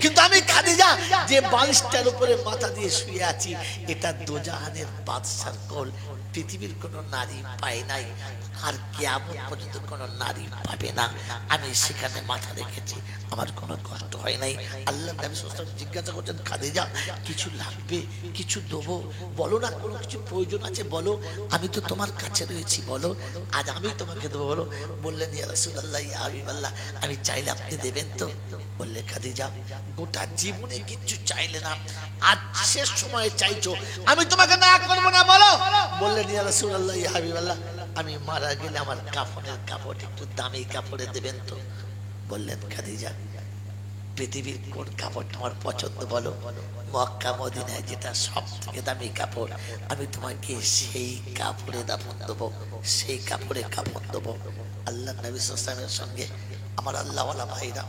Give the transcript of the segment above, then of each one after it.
কিন্তু আমি খাদিজা যে বালিশটার উপরে মাথা দিয়ে শুয়ে আছি, এটা দোজাহানের বাদশার কোল। পৃথিবীর কোনো নারী পায় নাই, আর কিয়ামত পর্যন্ত কোনো নারী পাবে না। আমি সেখানে মাথা রেখেছি, আমার কোনো কষ্ট হয় নাই। আল্লাহ নবী সাল্লাল্লাহু আলাইহি ওয়াসাল্লাম জিজ্ঞাসা করছেন, খাদিজা কিছু লাগবে, কিছু দেবো, বলো না, কোনো কিছু প্রয়োজন আছে বলো, আমি তো তোমার কাছে রয়েছি, বলো আজ আমি তোমাকে দেবো, বলো। বললেন, ইয়া রাসূলুল্লাহ, ইয়া হাবিবাল্লাহ, আমি চাইলে আপনি দেবেন তো? বললে, খাদিজা গোটা জীবনে কিচ্ছু চাইলে না, আজ শেষ সময়ে চাইছো, আমি তোমাকে না করবো না, বলো। বললেন, ইয়া রাসূলুল্লাহ, ইয়া হাবিবাল্লাহ, আমি মারা গেলে আমার কাফনের কাপড় একটু দামি কাপড়ে দেবেন তো? বললেন, খাদিজা পৃথিবীর কোন কাপড়টা আমার পছন্দ বলো? মক্কা মদিনায় যেটা সব থেকে দামি কাপড়, আমি তোমাকে সেই কাপড়ে দাফন দেবো, সেই কাপড়ে কাপড় দেবো। আল্লাহ নবী সাল্লাল্লাহু আলাইহি ওয়াসাল্লামের সঙ্গে আমার আল্লাহওয়ালা ভাইরা,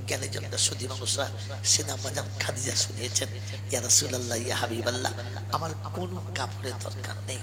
জ্ঞানী জনরা, সুধী মানুষরা, সেনা বাজান খাদিজা শুনিয়েছেন, ইয়া রাসূলুল্লাহ, ইয়া হাবিবাল্লাহ, আমার কোনো কাপড়ের দরকার নেই,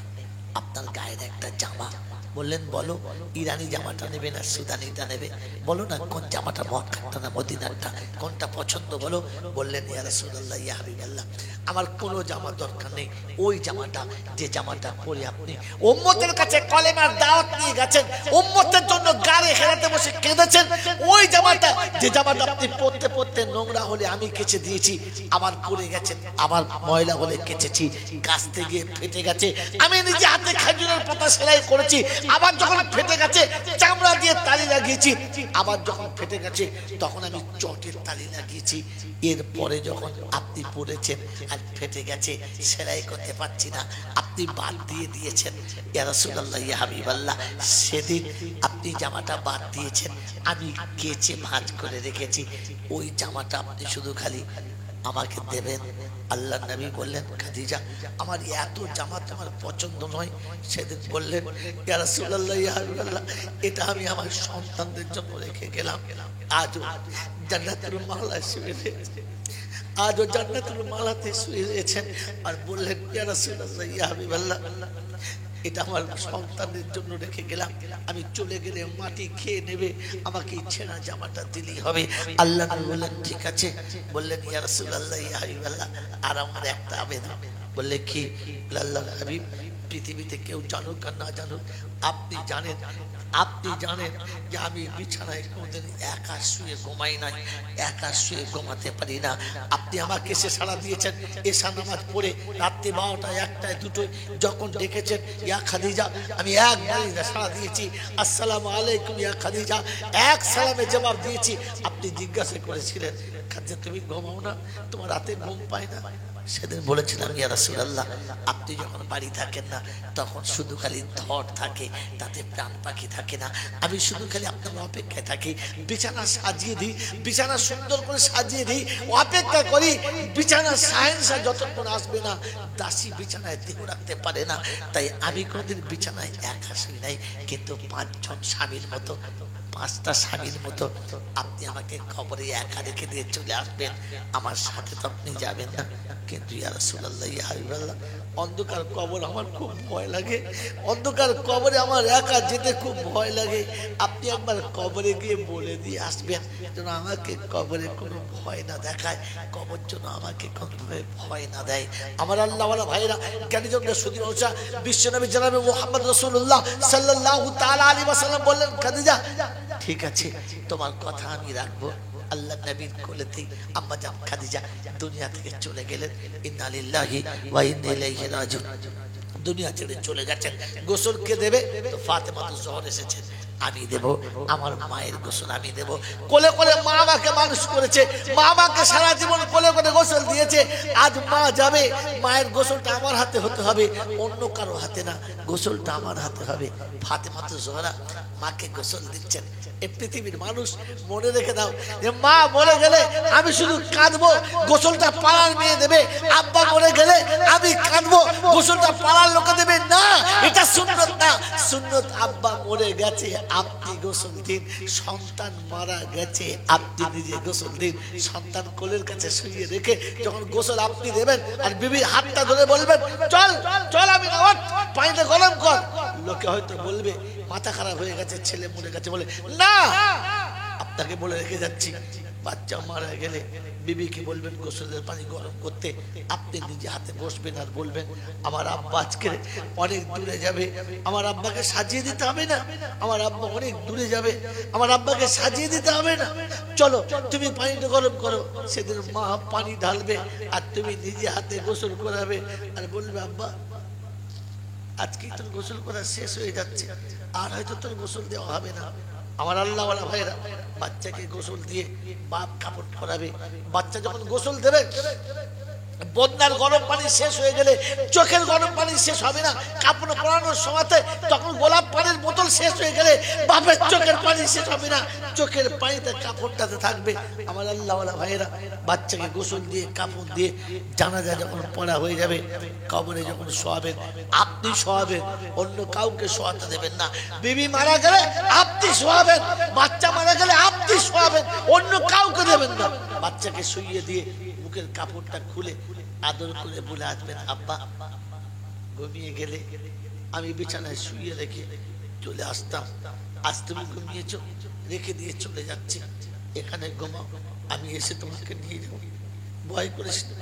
আপনার গায়ের একটা জামা। বললেন, বলো ইরানি জামাটা নেবে না সুদানিটা নেবে? বলো না কোন জামাটা, মক্কাটা না মদিনাটা, কোনটা পছন্দ বলো। বললেন, ইয়া রাসূলুল্লাহ, ইয়া হাবিবাল্লাহ, আমার কোনো জামা দরকার নেই, ওই জামাটা, যে জামাটা পরে আপনি উম্মতের কাছে কলেমার দাওয়াত নিয়ে গেছেন, উম্মতের জন্য গাড়ি হেরাতে বসে কেঁদেছেন, ওই জামাটা, যে জামাটা আপনি পরতে পরতে নোংরা হলে আমি কেচে দিয়েছি, আবার পরে গেছেন, আবার ময়লা হলে কেচেছি, কাচতে গিয়ে ফেটে গেছে, আমি নিজে হাতে খেজুরের পাতা সেলাই করেছি, আবার যখন ফেটে গেছে চামড়া দিয়ে তালি লাগিয়েছি, আবার যখন ফেটে গেছে তখন আমি চটের তালি লাগিয়েছি, এরপরে যখন আপনি পড়েছেন আর ফেটে গেছে, সেলাই করতে পারছি না, আপনি বাদ দিয়ে দিয়েছেন, ইয়া রাসূলুল্লাহ, ইয়া হাবিবাল্লাহ, সেদিন আপনি জামাটা বাদ দিয়েছেন, আমি কেচে ভাঁজ করে রেখেছি, ওই জামাটা আপনি শুধু খালি আমাকে দেবেন। আল্লাহ নবী বললেন, খাদিজা আমার এত জামা তোমার পছন্দ নয়? সেদিন বললেন, ইয়া রাসূলুল্লাহ, ইয়া হাবিবাল্লাহ, এটা আমি আমার সন্তানদের জন্য রেখে গেলাম, আজও জান্নাতুল মালায় শুয়ে রয়েছে, আজও জান্নাতুল মালাতে শুয়ে রয়েছেন। আর বললেন, ইয়া রাসূলুল্লাহ, ইয়া হাবিবাল্লাহ, এটা আমার সন্তানদের জন্য রেখে গেলাম, আমি চলে গেলে মাটি খেয়ে নেবে, আমাকে ছেঁড়া জামাটা দিলেই হবে। আল্লাহ নবী বললেন, ঠিক আছে। বললেন, ইয়া রাসূলুল্লাহ, ইয়া হাবিবাল্লাহ, আর আমার একটা আবেদন। বললে, কি? আল্লাহ হাবিব, পৃথিবীতে কেউ জানুক আর না জানুক, আপনি জানেন, আপনি জানেন যে আমি বিছানায় কোনোদিন একা শুয়ে ঘুমাই নাই, একা শুয়ে ঘুমাতে পারি না। আপনি আমাকে এসে সাড়া দিয়েছেন, এশা নামাজ পড়ে রাত্রি 12টায় 1টায় 2টোয় যখন ডেকেছেন, ইয়া খাদিজা, আমি একবারই সাড়া দিয়েছি, আসসালামু আলাইকুম ইয়া খাদিজা, এক সালামে জবাব দিয়েছি। আপনি জিজ্ঞাসা করেছিলেন, খাদিজা তুমি ঘুমাও না, তোমার রাতে ঘুম পায় না? সেদিন বলেছিলাম, ইয়া রাসূলুল্লাহ, আপনি যখন বাড়ি থাকেন না তখন শুধু খালি ধর থাকে, তাতে প্রাণ পাখি থাকে না, আমি শুধু খালি আপনার অপেক্ষায় থাকি, বিছানা সাজিয়ে দিই, বিছানা সুন্দর করে সাজিয়ে দিই, অপেক্ষা করি, বিছানা সাহেন্সা যতক্ষণ আসবে না, দাসী বিছানায় দেহ রাখতে পারে না, তাই আমি কোনোদিন বিছানায় একা শুই নাই, কিন্তু 5 জন স্বামীর মতো, 5টা স্বামীর মতো আপনি আমাকে খবরে একা রেখে দিয়ে চলে আসবেন, আমার সাথে তো আপনি যাবেন না। কিন্তু ইয়া রাসূলুল্লাহ, ইয়া হাবিবাল্লাহ, অন্ধকার কবর আমার খুব ভয় লাগে, অন্ধকার কবরে আমার একা যেতে খুব ভয় লাগে, আপনি একবার কবরে গিয়ে বলে দিয়ে আসবেন যেন আমাকে কবরে কোনো ভয় না দেখায়, কবর যেন আমাকে কোনো ভয় না দেয়। আমার আল্লাহওয়ালা ভাইরা, জ্ঞানীজনরা, সুধী মানুষরা, বিশ্বনবী জনাবে মুহাম্মদ রাসূলুল্লাহ সাল্লাল্লাহু তাআলা আলাইহি ওয়াসাল্লাম বললেন, খাদিজা ঠিক আছে, তোমার কথা আমি রাখবো। আল্লাহ নবীর কোলেতেই আম্মা জান খাদিজা দুনিয়া থেকে চলে গেলেন, ইন্না লিল্লাহি ওয়া ইন্না ইলাইহি রাজিউন, দুনিয়া ছেড়ে চলে গেছেন। গোসল কে দেবে? তো ফাতেমাতুজ জোহর এসেছেন, আমি দেব, আমার মায়ের গোসল আমি দেব। কোলে কোলে মা আমাকে মানুষ করেছে, মা আমাকে সারা জীবন কোলে কোলে গোসল দিয়েছে, আজ মা যাবে, মায়ের গোসলটা আমার হাতে হতে হবে, অন্য কারো হাতে না, গোসলটা আমার হাতে হবে। ফাতেমাতুজ জোহরা মাকে গোসল দিচ্ছেন। এই পৃথিবীর মানুষ মনে রেখে দাও যে মা মরে গেলে আমি শুধু কাঁদবো, গোসলটা পাড়ার মেয়ে দেবে, আব্বা মরে গেলে আমি কাঁদবো, গোসলটা পাড়ার লোকে দেবে না, এটা সুন্নত না। সুন্নত আব্বা মরে গেছে আপনি গোসল দিন, সন্তান মারা গেছে আপনি নিজে গোসল দিন, সন্তান কোলের কাছে শুয়ে রেখে যখন গোসল আপনি দেবেন আর বিবির হাতটা ধরে বলবেন, চল চল আমি নামাজ, পানিটা গরম কর, লোকে হয়তো বলবে মাথা খারাপ হয়ে গেছে, ছেলে মরে গেছে, বলে না, আপনাকে বলে রেখে যাচ্ছি, বাচ্চা মারা গেলে বিবিকে বলবেন গোসলের পানি গরম করতে, আপনি নিজে হাতে বসবেন আর বলবেন আমার আব্বা আজকে অনেক দূরে যাবে, আমার আব্বাকে সাজিয়ে দিতে হবে না, আমার আব্বা অনেক দূরে যাবে, আমার আব্বাকে সাজিয়ে দিতে হবে না, চলো তুমি পানিটা গরম করো। সেদিন মা পানি ঢালবে আর তুমি নিজে হাতে গোসল করাবে আর বলবে আব্বা আজকেই তোর গোসল করা শেষ হয়ে যাচ্ছে, আর হয়তো তোর গোসল দেওয়া হবে না। আমার আল্লাহওয়ালা ভাইরা বাচ্চাকে গোসল দিয়ে বাপ কাপড় পরাবে। বাচ্চা যখন গোসল দেবে, বন্যার গরম পানি শেষ হয়ে গেলে চোখের গরম পানি শেষ হবে না, কাপড় পরানোর সময়তে তখন গোলাপ পানির বোতল শেষ হয়ে গেলে বাপের চোখের পানি শেষ হবে না, চোখের পানিতে কাপড়টাতে থাকবে। আমার আল্লাহওয়ালা ভাইয়েরা বাচ্চাকে গোসল দিয়ে কাপড় দিয়ে জানাজা যখন পড়া হয়ে যাবে, কবরে যখন শোয়াবেন, আপনি শোয়াবেন, অন্য কাউকে শোয়াতে দেবেন না। বিবি মারা গেলে আপনি শোয়াবেন, বাচ্চা মারা গেলে আপনি শোয়াবেন, অন্য কাউকে দেবেন না। বাচ্চাকে শুইয়ে দিয়ে মুখের কাপড়টা খুলে আদর করে বলে আসবেন আব্বা ঘুমিয়ে গেলে আমি বিছানায় শুইয়ে রেখে চলে আসতাম, আজ তুমি ঘুমিয়েছ, রেখে দিয়ে চলে যাচ্ছি, এখানে ঘুমাও, আমি এসে তোমাকে নিয়ে যাবো, ভয় করিস না,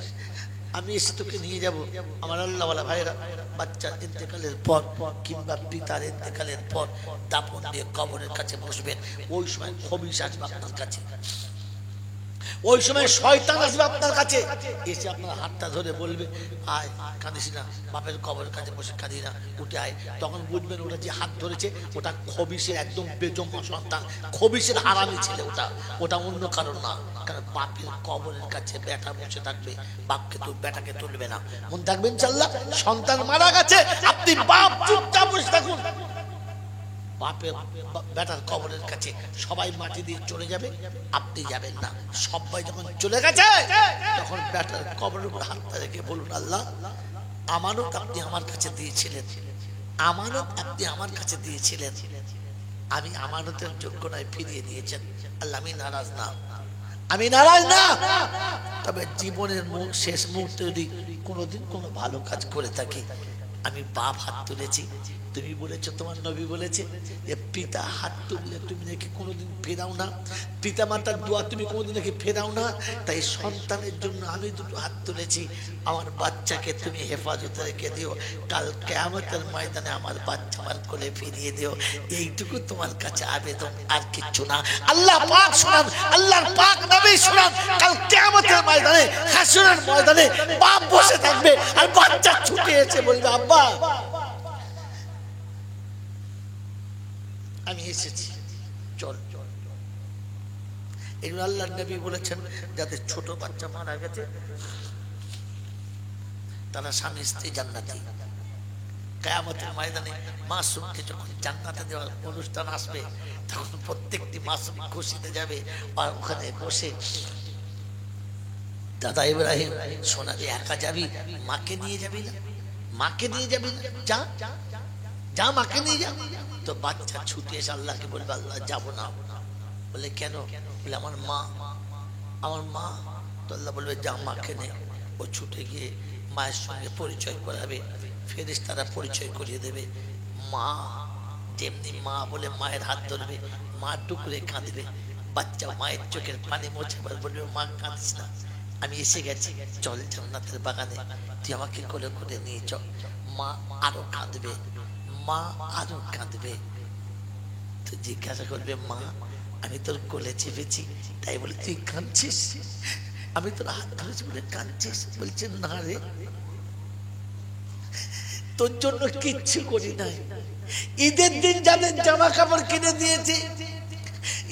আমি এসে তোকে নিয়ে যাব। আমার আল্লাহওয়ালা ভাইরা বাচ্চার ইন্তেকালের পর কিংবা পিতার ইন্তেকালের পর দাফন দিয়ে কবরের কাছে বসবেন, ওই সময় খবিশ আসবে আপনার কাছে, ওই সময় শয়তান আসবে আপনার কাছে, এসে আপনার হাতটা ধরে বলবে আয় কাঁদিস না, বাপের কবরের কাছে বসে কাঁদি না, উঠে আয়। তখন বুঝবেন ওটা যে হাত ধরেছে ওটা খবিশের একদম বেজম্মা সন্তান, খবিশের হারামি ছেলে, ওটা অন্য কারণ না। কারণ বাপের কবরের কাছে বেটা বসে থাকবে, বাপকে তো বেটাকে তুলবে না। মন থাকবেন ইনশাআল্লাহ। সন্তান মারা গেছে, আপনি বাপ চুপচাপ বসে থাকুন, বাপের বেটার কবরের কাছে সবাই মাটি দিয়ে চলে যাবে, আপনি যাবেন না। সবাই যখন চলে গেছে তখন বেটার কবরের উপর হাতটা রেখে বলুন আল্লাহ আমানত আপনি আমার কাছে দিয়েছিলেন, আমানত আপনি আমার কাছে দিয়েছিলেন, আমি আমানতের যোগ্য নয়, ফিরিয়ে দিয়েছেন আল্লাহ, আমি নারাজ না, আমি নারাজ না। তবে জীবনের শেষ মুহূর্তে যদি কোনোদিন কোনো ভালো কাজ করে থাকি, আমি বাপ হাত তুলেছি, তুমি বলেছো, তোমার নবী বলেছে যে পিতা হাত তুললে তুমি নাকি কোনোদিন ফেরাও না, পিতা মাতার দোয়া তুমি কোনোদিন নাকি ফেরাও না, তাই সন্তানের জন্য আমি দুটো হাত তুলেছি, আমার বাচ্চাকে তুমি হেফাজতে রেখে দিও, কাল কিয়ামতের ময়দানে আমার বাচ্চা আমার কোলে ফিরিয়ে দিও, এইটুকু তোমার কাছে আবেদন, আর কিচ্ছু না। আল্লাহ পাক শোনান, আল্লাহর পাক নবী শোনান, কাল কিয়ামতের ময়দানে, হাসরের ময়দানে বাপ বসে থাকবে আর বাচ্চা ছুটে এসে বলবে আব্বা আমি এসেছি, চল চল। এগুলো আল্লাহর নবী বলেছেন, যাদের ছোট বাচ্চা মারা গেছে তারা স্বামী স্ত্রী জান্নাতি। কিয়ামতের ময়দানে মাসুমকে যখন জান্নাতে দেওয়ার অনুষ্ঠান আসবে, তখন প্রত্যেকটি মাসুম খুশিতে যাবে, আর ওখানে বসে দাদা ইব্রাহিম সোনা যে একা যাবি, মাকে নিয়ে যাবি না, মাকে নিয়ে যাবি না, যা যা মাকে নিয়ে যা। তো বাচ্চা ছুটে এসে আল্লাহকে বলবে আল্লাহ যাবো না। বলে কেন? বলে আমার মা, আমার মা। তো আল্লাহ বলবে যা মাকে নে। ও ছুটে গিয়ে মায়ের সঙ্গে পরিচয় করাবে, ফেরেশতারা পরিচয় করিয়ে দেবে। মা যেমনি মা বলে মায়ের হাত ধরবে, মা টুকরে কাঁদবে, বাচ্চা মায়ের চোখের পানি মোছে বলবে মা কাঁদিস না, আমি এসে গেছি, চল জান্নাতের বাগানে, তুই আমাকে কোলে কোলে নিয়ে চল। মা আরো কাঁদবে, মা আরো কাঁদবে। তো জিজ্ঞাসা করবে মা আমি তোর কোলে চেপেছি তাই বলে তুই কাঁদছিস, আমি তোর হাত ধরেছি বলে কাঁদছিস? বলছে না রে, তোর জন্য কিচ্ছু করি নাই। ঈদের দিন যাদের জামা কাপড় কিনে দিয়েছি,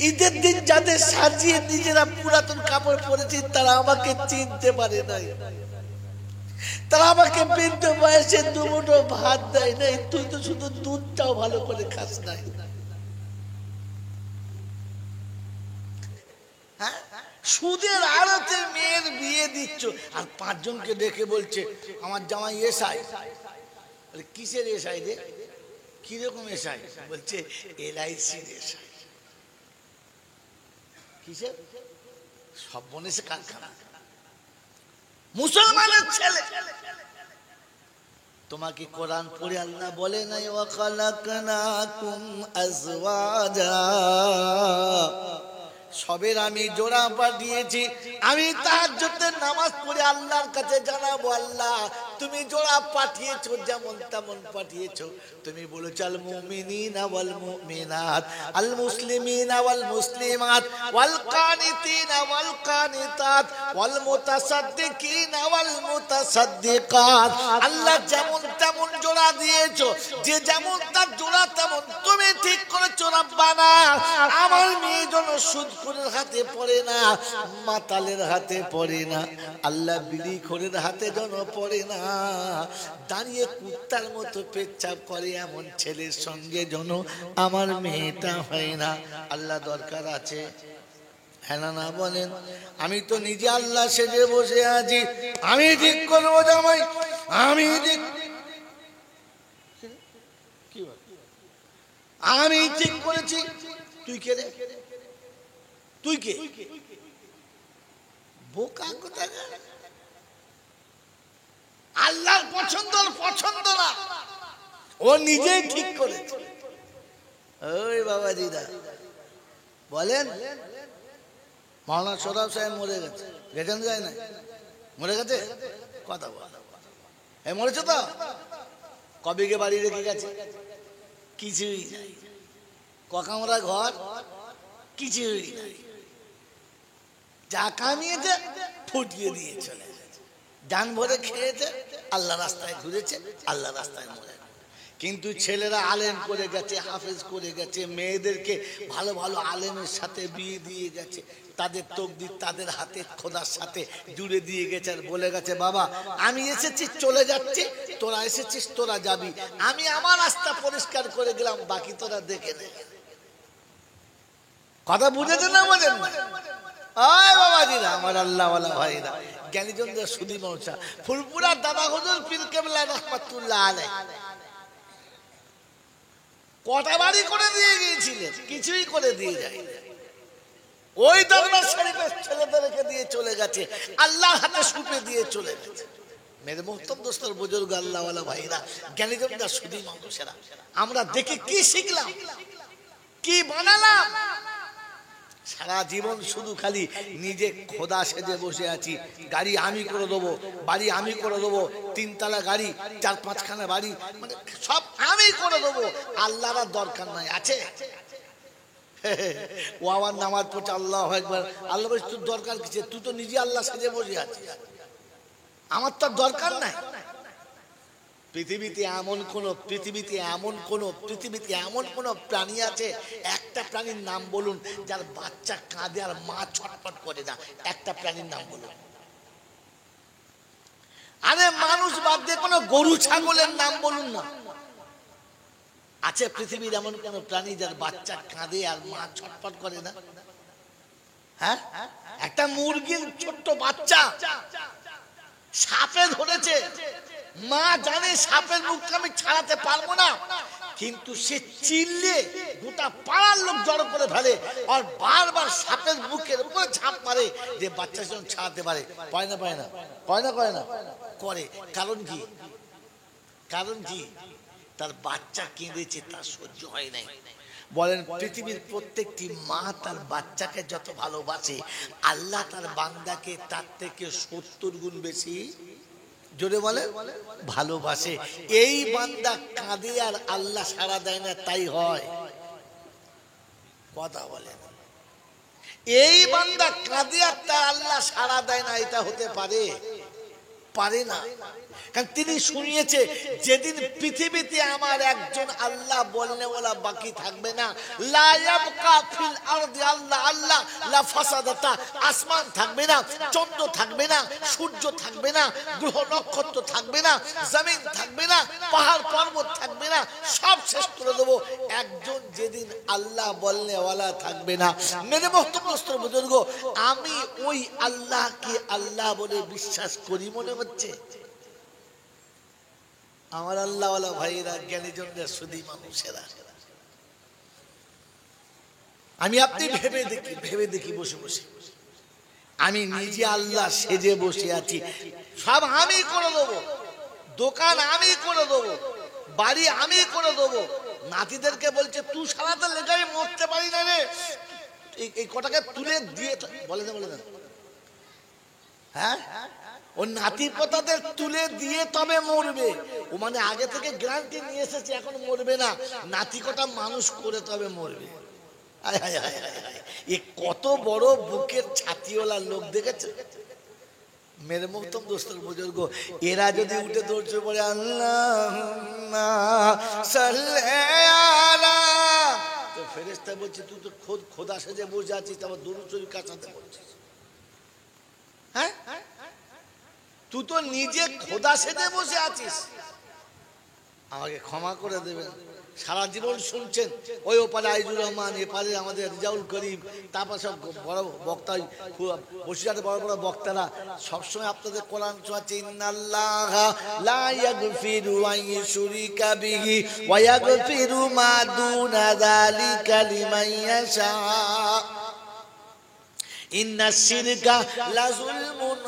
ঈদের দিন যাদের সাজিয়ে নিজেরা পুরাতন কাপড় পরেছি, তারা আমাকে চিনতে পারে নাই, তারা আমাকে বৃদ্ধ বয়সে দুমুঠো ভাত দেয় নাই, তুই তো শুধু দুধটাও ভালো করে খাস নাই। সুদের আড়তে মেয়ের বিয়ে দিচ্ছ, আর 5 জনকে ডেকে বলছে আমার জামাই এসআই। কিসের এসআই রে? কিরকম এসআই? বলছে LIC এসআই। কিসের? সব বনেছে কারখানা। মুসলমানের ছেলে। তোমাকে কোরআন পড়ে আল্লাহ বলে নাই ওয়া খালাকনাকুম আজওয়াজা, সবের আমি জোড়া পাঠিয়েছি, আমি তাহাজ্জুদের নামাজ পড়ে আল্লাহর কাছে জানাবো, আল্লাহ তুমি জোড়া পাঠিয়েছো, যেমন তেমন পাঠিয়েছো। তুমি বলেছো আল মুমিনিনা ওয়াল মুমিনাত, আল মুসলিমিনা ওয়াল মুসলিমাত, ওয়াল কানিতিনা ওয়াল কানিতাত, ওয়াল মুতাসাদ্দিকিনা ওয়াল মুতাসাদ্দিকাত। আল্লাহ যেমন তেমন জোড়া দিয়েছো, যে যেমন তার জোড়া তেমন তুমি ঠিক করেছো রব্বানা। আমার মেয়ে যেন সুদখোরের হাতে পড়ে না, মাতালের হাতে পড়ে না, আল্লাহ বিড়িখোরের হাতে যেন পড়ে না, দাঁড়িয়ে কুত্তার মতো পেচ্ছাপ করে এমন ছেলের সঙ্গে যেন আমার মেয়েটা হয় না। আল্লাহ দরকার আছে, হ্যাঁ না না বলেন? আমি তো নিজে আল্লাহ সেজে বসে আছি, আমি ঠিক করবো জামাই, আমি ঠিক, আমি ঠিক করেছি। তুই কে রে? তুই কে? বোকা কোথায়? আল্লাহর পছন্দ পছন্দ না, ও নিজেই ঠিক করেছে। ওই বাবাজিরা বলেন, মাওলানা সোহরাব সাহেব মরে গেছে, গেছেন যায় না? মরে গেছে? কথা বল, এ মরেছে তো? কবে কে বাড়ি রেখে গেছে? কিছুই নাই। ককামরা ঘর, কিছুই নাই। যা কামিয়েছে ফুটিয়ে দিয়ে চলে গেছে, ডান ভরে খেয়েছে, আল্লাহ রাস্তায় ঘুরেছে, আল্লাহ রাস্তায় মরে। কিন্তু ছেলেরা আলেম করে গেছে, হাফেজ করে গেছে, মেয়েদেরকে ভালো ভালো আলেমের সাথে বিয়ে দিয়ে গেছে, তাদের তকদির তাদের হাতে খোদার সাথে জুড়ে দিয়ে গেছে, আর বলে গেছে বাবা আমি এসেছি চলে যাচ্ছি, তোরা এসেছিস তোরা যাবি, আমি আমার রাস্তা পরিষ্কার করে গেলাম, বাকি তোরা দেখে নে। কথা বুঝেছেন না? বোঝেন না? আয় বাবাজিরা, আমার আল্লাহওয়ালা ভাইরা, জ্ঞানীজনদের সুধী মৌসা, ফুলপুরা দাদা হুজুর পীর কেবলা রাহমাতুল্লাহ আলাইহি কটা বাড়ি করে দিয়ে গিয়েছিলেন? কিছুই করে দিয়ে যায়। ওই দরবার শরীফের ছেলেদেরকে দিয়ে চলে গেছে, আল্লাহ হাতে সুপে দিয়ে চলে গেছে। মেরে মোহতরম দোস্তর বুজুর্গ আল্লাহওয়ালা ভাইরা, জ্ঞানীজনদের সুধী মানুষেরা, আমরা দেখে কি শিখলাম, কি বানালাম? সারা জীবন শুধু খালি নিজে খোদা সেজে বসে আছি, গাড়ি আমি করে দেবো, বাড়ি আমি করে দেবো, 3 তলা গাড়ি, 4-5খানা বাড়ি, মানে সব আমি করে দেবো, আল্লাহর দরকার নাই। আছে? ও আমার নামাজ পড়ছে, আল্লাহু আকবার, আল্লাহ বলছে তোর দরকার কিছু? তুই তো নিজে আল্লাহ সেজে বসে আছিস, আমার তো দরকার নাই। পৃথিবীতে এমন কোন প্রাণী আছে? একটা প্রাণীর নাম বলুন যার বাচ্চা কাঁদে আর মা ছটফট করে না, একটা প্রাণীর নাম বলুন। আরে মানুষ বাদ দিয়ে কোনো গরু ছাগলের নাম বলুন না। আছে পৃথিবীর এমন কোন প্রাণী যার বাচ্চা কাঁদে আর মা ছটফট করে না? হ্যাঁ, একটা মুরগির ছোট্ট বাচ্চা সাপে ধরেছে, মা জানে সাপের মুখটা আমি ছাড়াতে পারবো না, কিন্তু সে চিল্লে গোটা পাড়ার লোক জড়ো করে ফেলে আর বারবার সাপের মুখের উপরে ঝাঁপ মারে যে বাচ্চা যেন ছাড়াতে পারে। পায় না? পায় না? পায় না? করে না? করে। কারণ কি? কারণ কি? তার বাচ্চা কেঁদেছে, তার সহ্য হয় নাই। বলেন পৃথিবীর প্রত্যেকটি মা তার বাচ্চাকে যত ভালোবাসে, আল্লাহ তার বান্দাকে তার থেকে 70 গুণ বেশি, জোরে বলে, ভালোবাসে। এই বান্দা কাঁদে আর আল্লাহ সাড়া দেয় না, তাই হয়? কথা বলে, এই বান্দা কাঁদে আর তার আল্লাহ সাড়া দেয় না, এটা হতে পারে? পারে না। কারণ তিনি শুনিয়েছে যেদিন পৃথিবীতে আমার একজন আল্লাহ বলনে ওলা বাকি থাকবে না, লা ইয়াবকা ফিল আরদি আল্লাহ আল্লাহ লা ফাসাদাতা, আসমান থাকবে না, চন্দ্র থাকবে না, সূর্য থাকবে না, গ্রহ নক্ষত্র থাকবে না, জমিন থাকবে না, পাহাড় পর্বত থাকবে না, সব শেষ করে দেবো। একজন যেদিন আল্লাহ বলনে ওয়ালা থাকবে না, মেরে মোহতরম বুজুর্গ, আমি ওই আল্লাহকে আল্লাহ বলে বিশ্বাস করি মনে হচ্ছে? আমার আল্লাহওয়ালা ভাইরা, জ্ঞানীজনদের সুধী মানুষেরা, আমি আপনি ভেবে দেখি বসে বসে, আমি নিজে আল্লাহ সেজে বসে আছি, সব আমি করে দেবো, দোকান আমি করে দেবো, বাড়ি আমি করে দেবো, নাতিদেরকে বলছে তুই সারাতে লেগে আমি মরতে পারি না রে, এই কটাকে তুলে দিয়ে বলে দেন হ্যাঁ, ও নাতি পোতাদের তুলে দিয়ে তবে মরবে। ও মানে আগে থেকে গ্যারান্টি নিয়ে এসেছে এখন মরবে না, নাতি কটা মানুষ করে তবে মরবে। এ কত বড় বুকের ছাতিওয়ালা লোক দেখেছে মেরে মুক্তম দোস্তর বুজুর্গ। এরা যদি উঠে দৌড়ছে বলে আল্লাহুম্মা সাল্লি আলা, তো ফেরেশতা বলছে তুই তো খোদা সেজে বসে আছিস, তারপর দুরূদ শরীফ কার সাথে পড়ছিস? হ্যাঁ, তুই তো নিজে খোদা সেজে বসে আছিস। আমাকে ক্ষমা করে দেবেন, সারা জীবন শুনছেন ওই ওপারে আইজুর রহমান, এপারে আমাদের রিজাউল করিম, তারপর সব বড় বক্তা বসিরহাটে বড় বড় বক্তারা সবসময় আপনাদের কোরআন শোনাচ্ছে, ইন্নাল্লাহা লা ইয়াগফিরু আন ইউশরিকা বিহি ওয়া ইয়াগফিরু মা দুনা যালিকা লিমান ইয়াশা ইন্নাশ শিরকা লাযুলমুন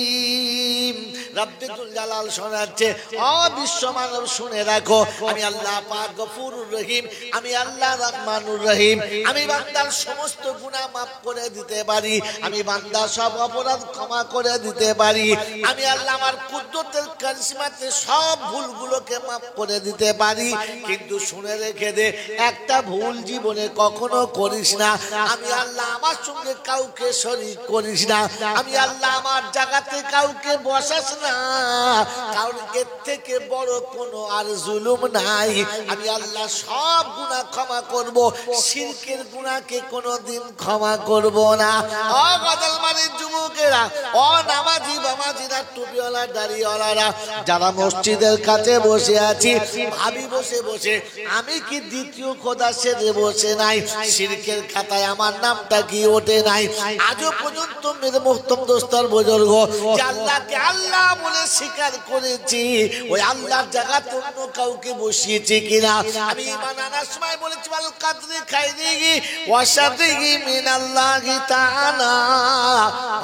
আযীম। রব্বুল জালাল শোনাচ্ছে, ও বিশ্ব মানব শুনে রাখো, আমি আল্লাহ পাক গফুরুর রহিম, আমি আল্লাহ রহমানুর রহিম। আমি বান্দার সমস্ত গুনাহ মাফ করে দিতে পারি, আমি বান্দার সব অপরাধ ক্ষমা করে দিতে পারি। আমি আল্লাহ আমার কুদরতের কারিশমাতে সব ভুলগুলোকে মাফ করে দিতে পারি। কিন্তু শুনে রেখে দে, একটা ভুল জীবনে কখনো করিস না। আমি আল্লাহ আমার সঙ্গে কাউকে শরীক করিস না। আমি আল্লাহ আমার জায়গাতে কাউকে বসাস না, কারণ এর থেকে বড় কোনো আর জুলুম নাই। আমি আল্লাহ সব গুনাহ ক্ষমা করব, শিরকের গুনাহকে কোনোদিন ক্ষমা করব না। ও গদলমানের যুবকেরা, ও নামাজি বামাজিরা, টুপিওয়ালা দাড়িওয়ালারা, যারা মসজিদের কাছে বসে আছি, ভাবি বসে বসে আমি কি দ্বিতীয় খোদা সেজে বসে নাই? শিরকের খাতায় আমার নামটা কি ওঠে নাই? আজও পর্যন্ত মেরে মুহতম দোস্তর বুজুর্গ, যে আল্লাহকে আল্লাহ বলে স্বীকার করেছি, ওই আল্লাহর জায়গাতে অন্য কাউকে বসিয়েছি কিনা? আমি ঈমান আনার সময় বলেছি, আল কাদরি খাইরিহি ওয়া শাররিহি মিনাল্লাহি তাআলা,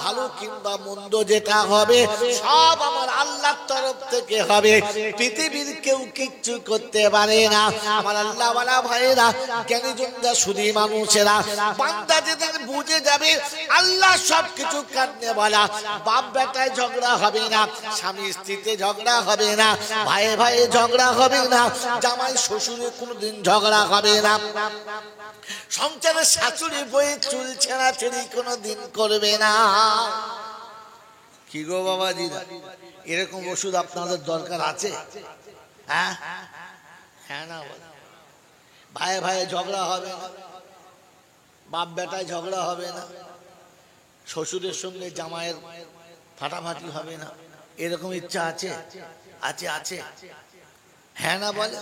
ভালো কিংবা মন্দ যেটা হবে সব আমার আল্লাহর তরফ থেকে হবে, পৃথিবীর কেউ কিচ্ছু করতে পারে না। আমার আল্লাহ ওয়ালা ভাইরা, জ্ঞানীজনরা, শুধু মানুষেরা, বান্দা যেদিন বুঝে যাবে আল্লাহ সবকিছু কাটনে বলা, বাপ বেটায় ঝগড়া হবে না, স্বামী স্ত্রীতে ঝগড়া হবে না, ভাইয়ে ভাইয়ে ঝগড়া হবে না, জামাই শ্বশুরে কোনোদিন ঝগড়া হবে না, সংসারে শাশুড়ি বইয়ে চুল ছেঁড়াছেড়ি কোনোদিন করবে না। কি গো বাবাজিরা, এরকম ওষুধ আপনাদের দরকার আছে? হ্যাঁ, হ্যাঁ না, ভাইয়ে ভাইয়ে ঝগড়া হবে না, বাপ বেটায় ঝগড়া হবে না, শ্বশুরের সঙ্গে জামাইয়ের ফাটাফাটি হবে না, এরকম ইচ্ছা আছে? আছে, আছে, হ্যাঁ না বলে?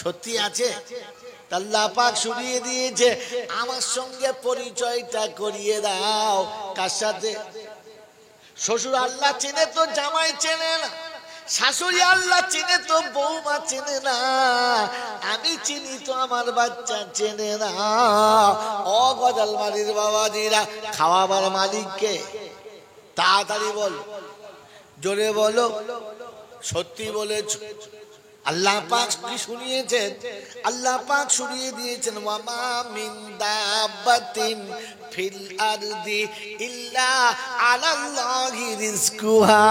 সত্যি আছে? আল্লাহ পাক শুনিয়ে দিয়েছে, আমার সঙ্গে পরিচয়টা করিয়ে দাও। কার সাথে? শ্বশুর আল্লাহ চেনে তো জামাই চেনে না, শাশুড়ি আল্লাহ চেনে তো বৌমা চেনে না, আমি চিনি তো আমার বাচ্চা চেনে না। ও গজালমারির বাবাজিরা, খাওয়াবার মালিককে? তাড়াতাড়ি বল, জোরে বলো, সত্যি বলেছ। আল্লাহ পাক কি শুনিয়েছেন? আল্লাহ পাক শুনিয়ে দিয়েছেন, ওয়ামা মিন দাব্বাতিন ফিল আরদি ইল্লা আলাল্লাহি রিজকুহা,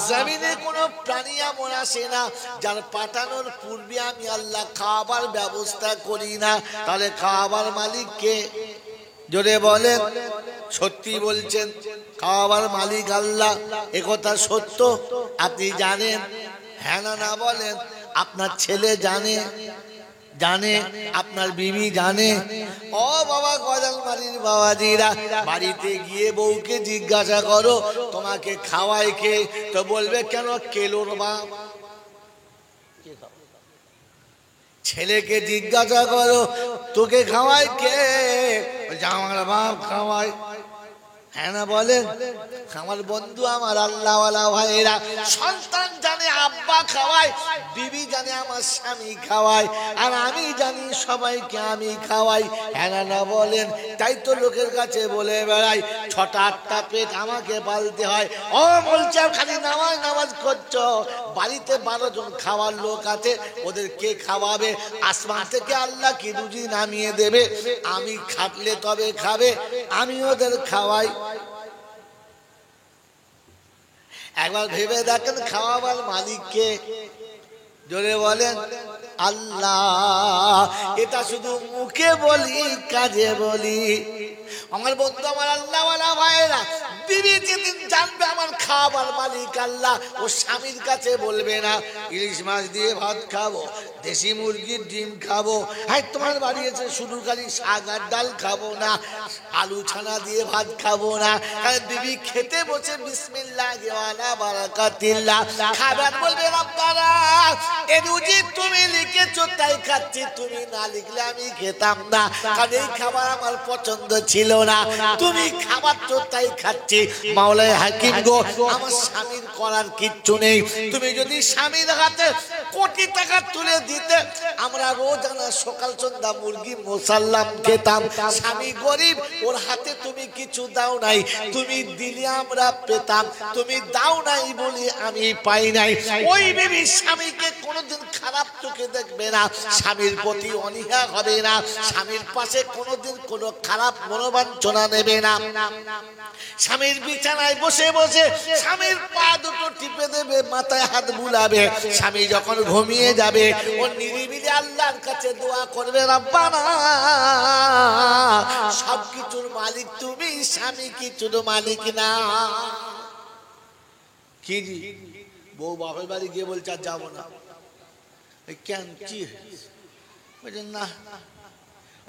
জমিনে কোনো প্রাণী এমন আসে না যার পাঠানোর পূর্বে আমি আল্লাহ খাবার ব্যবস্থা করি না। তাহলে খাবার মালিক কে? জোরে বলেন। সত্যি বলছেন, খাবার মালিক আল্লাহ, একথা সত্য? আপনি জানেন? হ্যাঁ না না বলেন। আপনার ছেলে জানে? জানে? আপনার বিবি জানে? ও বাবা গজালমারির বাবাজিরা, বাড়িতে গিয়ে বউকে জিজ্ঞাসা করো তোমাকে খাওয়াই কে? তো বলবে কেন? কেলোর বাপ। ছেলেকে জিজ্ঞাসা করো তোকে খাওয়াই কে? আমার বাপ খাওয়ায়। হ্যাঁ না বলেন? আমার বন্ধু, আমার আল্লাহওয়ালা ভাইয়েরা, সন্তান জানে আব্বা খাওয়ায়, বিবি জানে আমার স্বামী খাওয়ায়, আর আমি জানি সবাইকে আমি খাওয়াই। হ্যাঁ না বলেন? তাই তো লোকের কাছে বলে বেড়াই 6টা-8টা পেট আমাকে পালতে হয়। ও বলছে খালি নামাজ নামাজ করছো, বাড়িতে 12 জন খাওয়ার লোক আছে, ওদের কে খাওয়াবে? আসমান থেকে আল্লাহ কি রুজি নামিয়ে দেবে? আমি খাটলে তবে খাবে, আমি ওদের খাওয়াই। একবার ভেবে দেখেন, খাওয়াবার মালিককে জোরে বলেন আল্লাহ। এটা শুধু মুখে বলি, কাজে বলি। আমার বন্ধু, আমার আল্লাহওয়ালা ভাইয়েরা, বিবি যেদিন জানবে আমার খাবার মালিক আল্লাহ, ও স্বামীর কাছে বলবে না ইলিশ মাছ দিয়ে ভাত খাবো, দেশি মুরগির ডিম খাবো, হ্যাঁ তোমার বাড়ি এসে শুধু খালি শাক আর ডাল খাবো না, আলু ছানা দিয়ে ভাত খাবো না। বিবি খেতে বসে বিসমিল্লাহ ওয়ালা বারাকাতিল্লাহ খাবার বলবে রব্বানা এ রুজি তুমি লিখেছো তাই খাচ্ছি, তুমি না লিখলে আমি খেতাম না, কারণ এই খাবার আমার পছন্দ ছিল না, তুমি খাবার তো তাই খাচ্ছি। মাওলানা হাকিম গো, আমার স্বামীর করার কিচ্ছু নেই। তুমি যদি স্বামীর হাতে কোটি টাকা তুলে দিতে, আমরা রোজানা সকাল সন্ধ্যা মুরগি মুসাল্লাম খেতাম। স্বামী গরিব, ওর হাতে তুমি কিছু দাও নাই, তুমি দিলে আমরা পেতাম, তুমি দাও নাই বলি আমি পাই নাই। ওই বিবি স্বামীকে কোনোদিন খারাপ চোখে দেখবে না, স্বামীর প্রতি অনীহা হবে না, স্বামীর পাশে কোনোদিন কোনো খারাপ মনোবাঞ্ছনা নেবে না। স্বামীর বিছানায় বসে বসে স্বামীর পা দুটো টিপে দেবে, মাথায় হাত বুলাবে। স্বামী যখন ঘুমিয়ে যাবে, ও নিরিবিলি আল্লাহর কাছে দোয়া করবে, রব্বানা সবকিছুর মালিক তুমি, স্বামী কিছুর মালিক না। কি জি বউ বাপের বাড়ি গিয়ে বলছে আর যাবো না, কেন কি বলছেন? না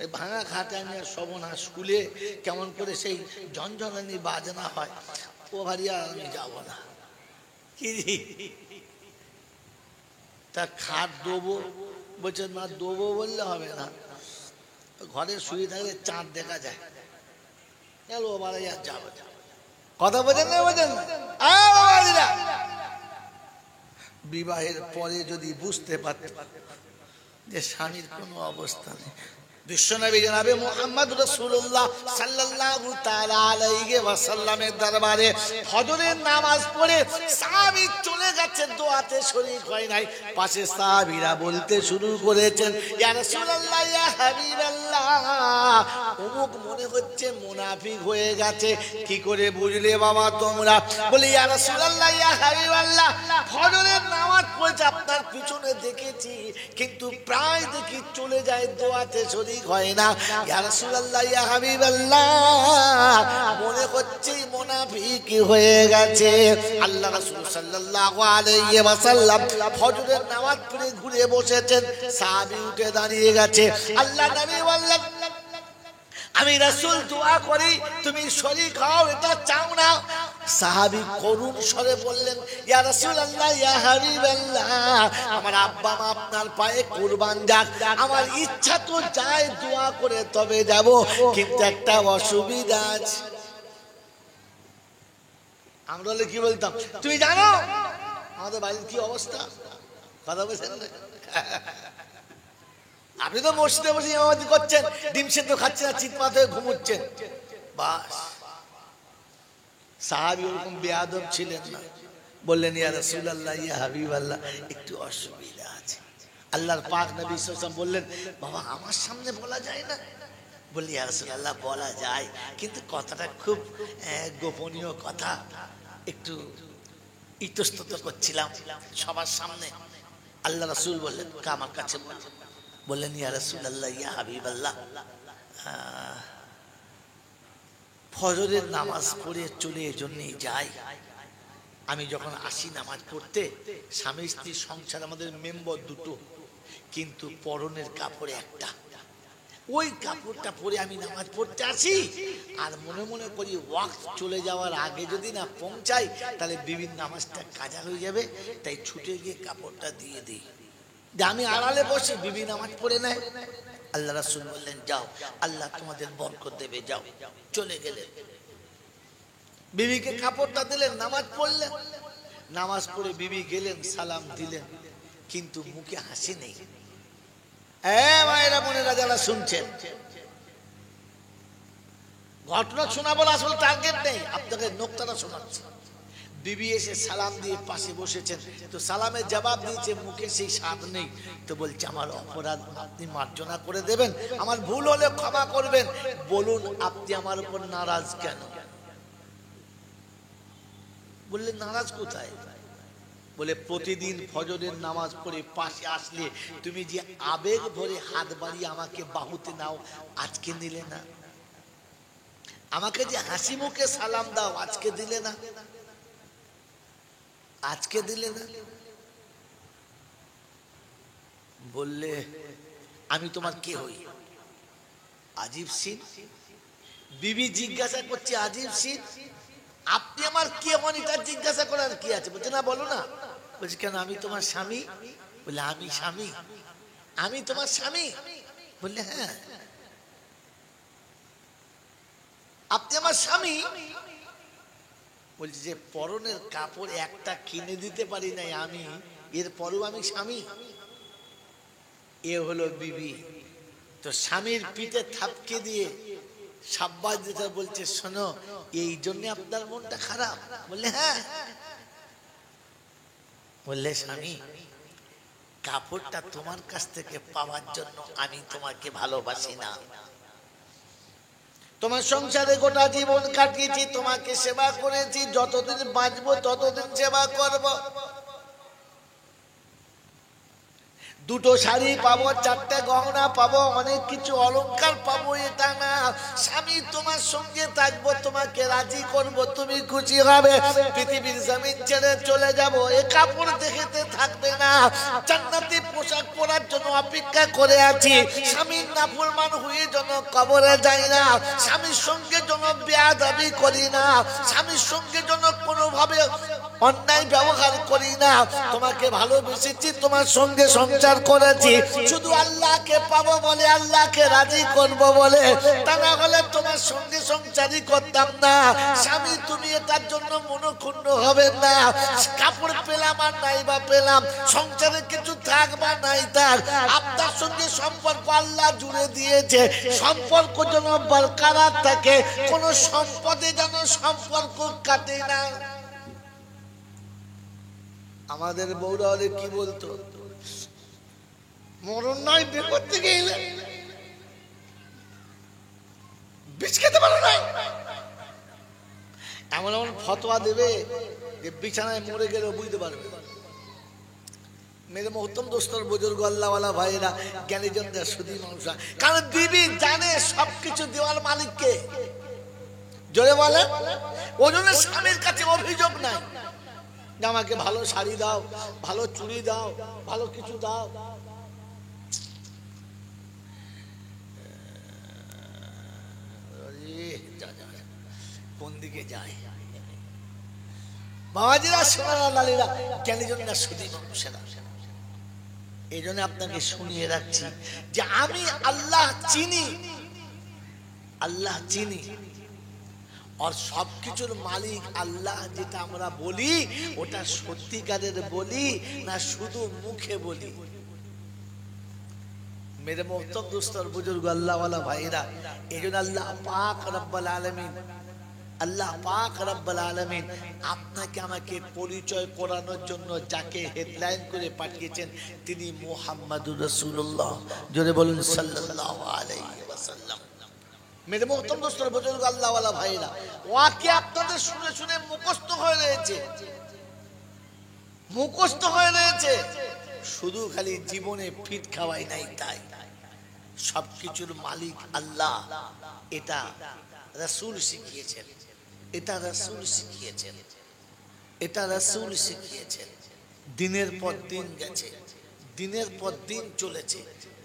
এই ভাঙা খাটা নিয়ে শোভনা স্কুলে কেমন করে সেই ঝনঝনানি বাজনা হয়, ও বাড়ি আর আমি যাবো না। কি তা খাট দেবো বলছেন? না দেবো বললে হবে না, ঘরে শুয়ে থাকলে চাঁদ দেখা যায়, ও বাড়ি আর যাবো। কথা বোঝেন না? বোঝেন না? বিবাহের পরে যদি বুঝতে পারতে যে স্বামীর কোনো অবস্থা নেই, বিশ্বনবী জনাবে মুহাম্মদ রাসূলুল্লাহ সাল্লাল্লাহু তাআলা আলাইহি ওয়াসাল্লামের দরবারে ফজরের নামাজ পড়ে সাহাবী চলে গেছে, দোয়াতে শরীক হয় নাই। পাশে সাহাবীরা বলতে শুরু করেছেন, ইয়া রাসূলুল্লাহ, ইয়া হাবিবাল্লাহ, অমুক মনে হচ্ছে মুনাফিক হয়ে গেছে। কি করে বুঝলে বাবা তোমরা? বলি, ইয়া রাসূলুল্লাহ, ইয়া হাবিবাল্লাহ, ফজরের নামাজ পড়ে আপনার পিছনে দেখেছি, কিন্তু প্রায় দেখি চলে যায়, দোয়াতে শরীক হয় না। ইয়া রাসূলুল্লাহ, ইয়া হাবিবাল্লাহ, মনে হচ্ছে মুনাফিক হয়ে গেছে। আল্লাহ রাসূল সাল্লাল্লাহু আলাইহি ওয়াসাল্লাম ফজরের নামাজ পড়ে ঘুরে বসেছেন, সাহাবী উঠে দাঁড়িয়ে গেছে। আল্লাহ নবী বললেন, আমি রাসূল দোয়া করি, তুমি শরীক হও, এটা চাও না? সাহাবী করুণ স্বরে বললেন, ইয়া রাসূলুল্লাহ, ইয়া হাবিবাল্লাহ, আমার আব্বা মা আপনার পায়ে কুরবান যাক, আমার ইচ্ছা তো যায় দোয়া করে তবে যাব, কিন্তু একটা অসুবিধা আছে। আমরা বলে কি বলতাম, তুমি জানো আমাদের বাড়ির কি অবস্থা? কথা বলছেন না? আপনি তো মসজিদে বসে ইমামতি করছেন, ডিম সেদ্ধ খাচ্ছেন আর চিৎ মাথায় ঘুমোচ্ছেন, বাস। সাহাবী ওরকম বেয়াদব ছিলেন না, বললেন, ইয়া রাসূলুল্লাহ, ইয়া হাবিবাল্লাহ, একটু অসুবিধা আছে। আল্লাহর পাক নবী সাল্লাল্লাহু আলাইহি ওয়াসাল্লাম বললেন, বাবা আমার সামনে বলা যায় না? বললি, ইয়া রাসূলুল্লাহ, বলা যায়, কিন্তু কথাটা খুব গোপনীয় কথা, একটু ইতস্তত করছিলাম সবার সামনে। আল্লাহ রাসূল বললেন, আমার কাছে বললেন, ইয়া রাসূলুল্লাহ, ইয়া হাবিবাল্লাহ, ফজরের নামাজ পড়ে চলে এজন্যই যাই, আমি যখন আসি নামাজ পড়তে, স্বামী স্ত্রী সংসার আমাদের মেম্বার দুটো, কিন্তু পরনের কাপড় একটা, ওই কাপড়টা পরে আমি নামাজ পড়তে আসি, আর মনে মনে করি ওয়াক্ত চলে যাওয়ার আগে যদি না পৌঁছাই তাহলে বিভিন্ন নামাজটা কাজা হয়ে যাবে, তাই ছুটে গিয়ে কাপড়টা দিয়ে দিই, আমি আড়ালে বসে বিবি নামাজ পড়ে নেয়। আল্লাহ রাসূল বললেন, যাও, আল্লাহ তোমাদের বরকত দেবে, যাও। চলে গেলেন। বিবিকে কাপড়টা দিলেন, নামাজ পড়লেন, নামাজ পড়ে বিবি গেলেন, সালাম দিলেন, কিন্তু মুখে হাসি নেই। মায়েরা বোনেরা যারা শুনছেন, ঘটনা শোনাবো আসলে টার্গেট নেই, আপনাকে নোকতাটা শোনাচ্ছি। বিবি এসে সালাম দিয়ে পাশে বসেছেন, তো সালামের জবাব দিয়েছে, মুখে সেই স্বাদ নেই। তো বলছে আমার অপরাধ আপনি মার্জনা করে দেবেন, আমার ভুল হলে ক্ষমা করবেন, বলুন আপনি আমার উপর নারাজ কেন? বললেন নারাজ কোথায়? বলে প্রতিদিন ফজরের নামাজ পড়ে পাশে আসলে তুমি যে আবেগ ভরে হাত বাড়িয়ে আমাকে বাহুতে নাও, আজকে নিলে না। আমাকে যে হাসি মুখে সালাম দাও, আজকে দিলে না, আজকে দিলে না। বললে আমি তোমার কে হই? আজিব সিন। বিবি জিজ্ঞাসা করছে, আজিব সিন, আপনি আমার কে হন এটা জিজ্ঞাসা করার কি আছে? বলছে না, বলো না। বলছে কেন, আমি তোমার স্বামী। বলে আমি স্বামী? আমি তোমার স্বামী? বললে হ্যাঁ। আপনি আমার স্বামী? বলছে যে পরনের কাপড় একটা কিনে দিতে পারি নাই আমি, এরপরও আমি স্বামী? এ হলো বিবি। তো স্বামীর পিঠে থাপকে দিয়ে সাব্বাস দিতে বলছে, শোনো এই জন্য আপনার মনটা খারাপ? বললে হ্যাঁ। বললে স্বামী, কাপড়টা তোমার কাছ থেকে পাওয়ার জন্য আমি তোমাকে ভালোবাসি না। তোমার সংসারে গোটা জীবন কাটিয়েছি, তোমাকে সেবা করেছি, যতদিন বাঁচবো ততদিন সেবা করব। দুটো শাড়ি পাবো, চারটে গহনা পাবো, অনেক কিছু অলংকার পাবো, এটা না। স্বামী তোমার সঙ্গে থাকবো, তোমাকে রাজি করব, তুমি খুশি হবে। পৃথিবীর জমিন ছেড়ে চলে যাব, এ কাপড় দেখতে থাকবে না। জান্নাতি পোশাক পরার জন্য অপেক্ষা করে আছি। স্বামীর নাফরমান হয়ে যেন কবরে যাই না, স্বামীর সঙ্গে যেন বেয়াদবি করি না, স্বামীর সঙ্গে যেন কোনোভাবে অন্যায় ব্যবহার করি না। তোমাকে ভালোবেসেছি, তোমার সঙ্গে সংসার করেছি শুধু আল্লাহকে পাবো বলে, আল্লাহকে রাজি করব বলে, তা না হলে তোমার সঙ্গে সংসারই করতাম না। স্বামী তুমি এটার জন্য মনক্ষুণ্ণ হবে না। কাপড় পেলাম আর নাই বা পেলাম, সংসারে কিছু থাক বা নাই থাক, আপনার সঙ্গে সম্পর্ক আল্লাহ জুড়ে দিয়েছে। সম্পর্ক যেন বরকরার থাকে, কোন সম্পদে যেন সম্পর্ক কাটে না। আমাদের বউরা হলে কি বলতো, মরণ নয় বিয়ে করতে গেলে বিষ খেতে পারো না, এমন এমন ফতোয়া দেবে যে বিছানায় মরে গেলেও বুঝতে পারবে। মেরে মহত্তম দোস্তর বুজুর্গ আল্লাহওয়ালা ভাইরা, জ্ঞানীজনরা, সুধী মানুষ, কারণ বিবি জানে সবকিছু দেওয়ার মালিককে। জোরে বলে, ওজন্য স্বামীর কাছে অভিযোগ নাই। আমাকে ভালো শাড়ি দাও, ভালো চুড়ি দাও, ভালো কিছু দাও। কোন দিকে যায় বাবাজিরা, সোনারা, লালীরা, জ্ঞানীজনরা, সুধী মানুষেরা। এই জন্য আপনাকে শুনিয়ে রাখছি যে আমি আল্লাহ চিনি, আল্লাহ চিনি। আর সবকিছুর মালিক আল্লাহ যেটা আমরা বলি ওটা সত্যিকারের বলি না শুধু মুখে বলি? মেরে মোহতরম দোস্তর বুজুর্গ আল্লাহওয়ালা ভাইরা, এই জন্য আল্লাহ পাক রব্বুল আলামিন, আল্লাহ পাক রব্বুল আলামিন আপনাকে আমাকে পরিচয় করানোর জন্য যাকে হেডলাইন করে পাঠিয়েছেন তিনি মুহাম্মাদুর রাসূলুল্লাহ। জোরে বলুন সাল্লাল্লাহু আলাইহি ওয়াসাল্লাম। মেরে মোহতরম দোস্তর বুজুর্গ আল্লাহওয়ালা ভাইরা, ওয়াকে আপনাদের শুনে শুনে মুখস্থ হয়ে রয়েছে, মুখস্থ হয়ে রয়েছে। শুধু খালি জীবনে ফিট খাওয়াই নাই তাই, সবকিছুর মালিক আল্লাহ এটা রাসূল শিখিয়েছেন, এটা রাসূল শিখিয়েছেন, এটা রাসূল শিখিয়েছেন। দিনের পর দিন গেছে, দিনের পর দিন চলেছে,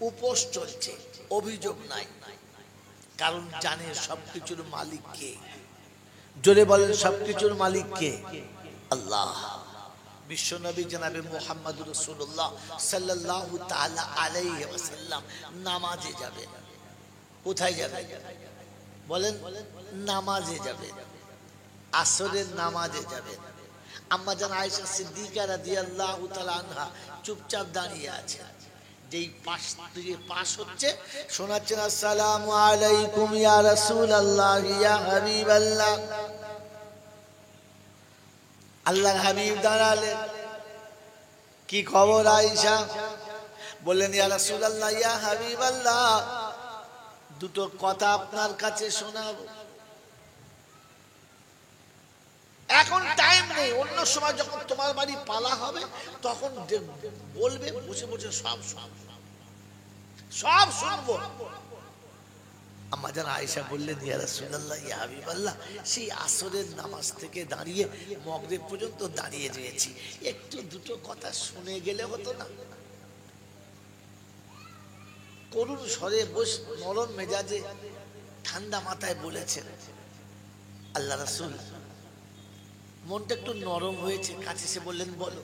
উপোস চলছে, অভিযোগ নাই, কারণ জানে সবকিছুর মালিক কে। জোরে বলেন সবকিছুর মালিক কে? আল্লাহ। বিশ্বনবী জনাবে মুহাম্মদুর রাসূলুল্লাহ সাল্লাল্লাহু তাআলা আলাইহি ওয়াসাল্লাম নামাজে যাবেন। কোথায় যাবেন বলেন? নামাজে যাবেন। আসরের নামাজে যাবেন। আম্মা জান আয়েশা সিদ্দিকা রাদিয়াল্লাহু তাআলা আনহা চুপচাপ দাঁড়িয়ে আছে, যেই পাশ থেকে পাশ হচ্ছে শোনাচ্ছেন, আসসালামু আলাইকুম ইয়া রাসূলুল্লাহ ইয়া হাবিবাল্লাহ। আল্লাহর হাবিব দাঁড়ালেন, কি খবর আয়েশা? বললেন, ইয়া রাসূলুল্লাহ ইয়া হাবিবাল্লাহ, দুটো কথা আপনার কাছে শোনাবো। এখন টাইম নেই, অন্য সময় যখন তোমার বাড়ি পালা হবে তখন বলবে, বসে বসে সব শুনবো। আম্মা জান আয়েশা বললেন, ইয়া রাসূলুল্লাহ ইয়া হাবিবাল্লাহ, সেই আসরের নামাজ থেকে দাঁড়িয়ে মাগরিব পর্যন্ত দাঁড়িয়ে রয়েছি, একটু দুটো কথা শুনে গেলে হতো না? করুণ স্বরে নরম মেজাজে ঠান্ডা মাথায় বলেছেন। আল্লাহ রাসূল মনটা একটু নরম হয়েছে, কাছে এসে বললেন, বলো।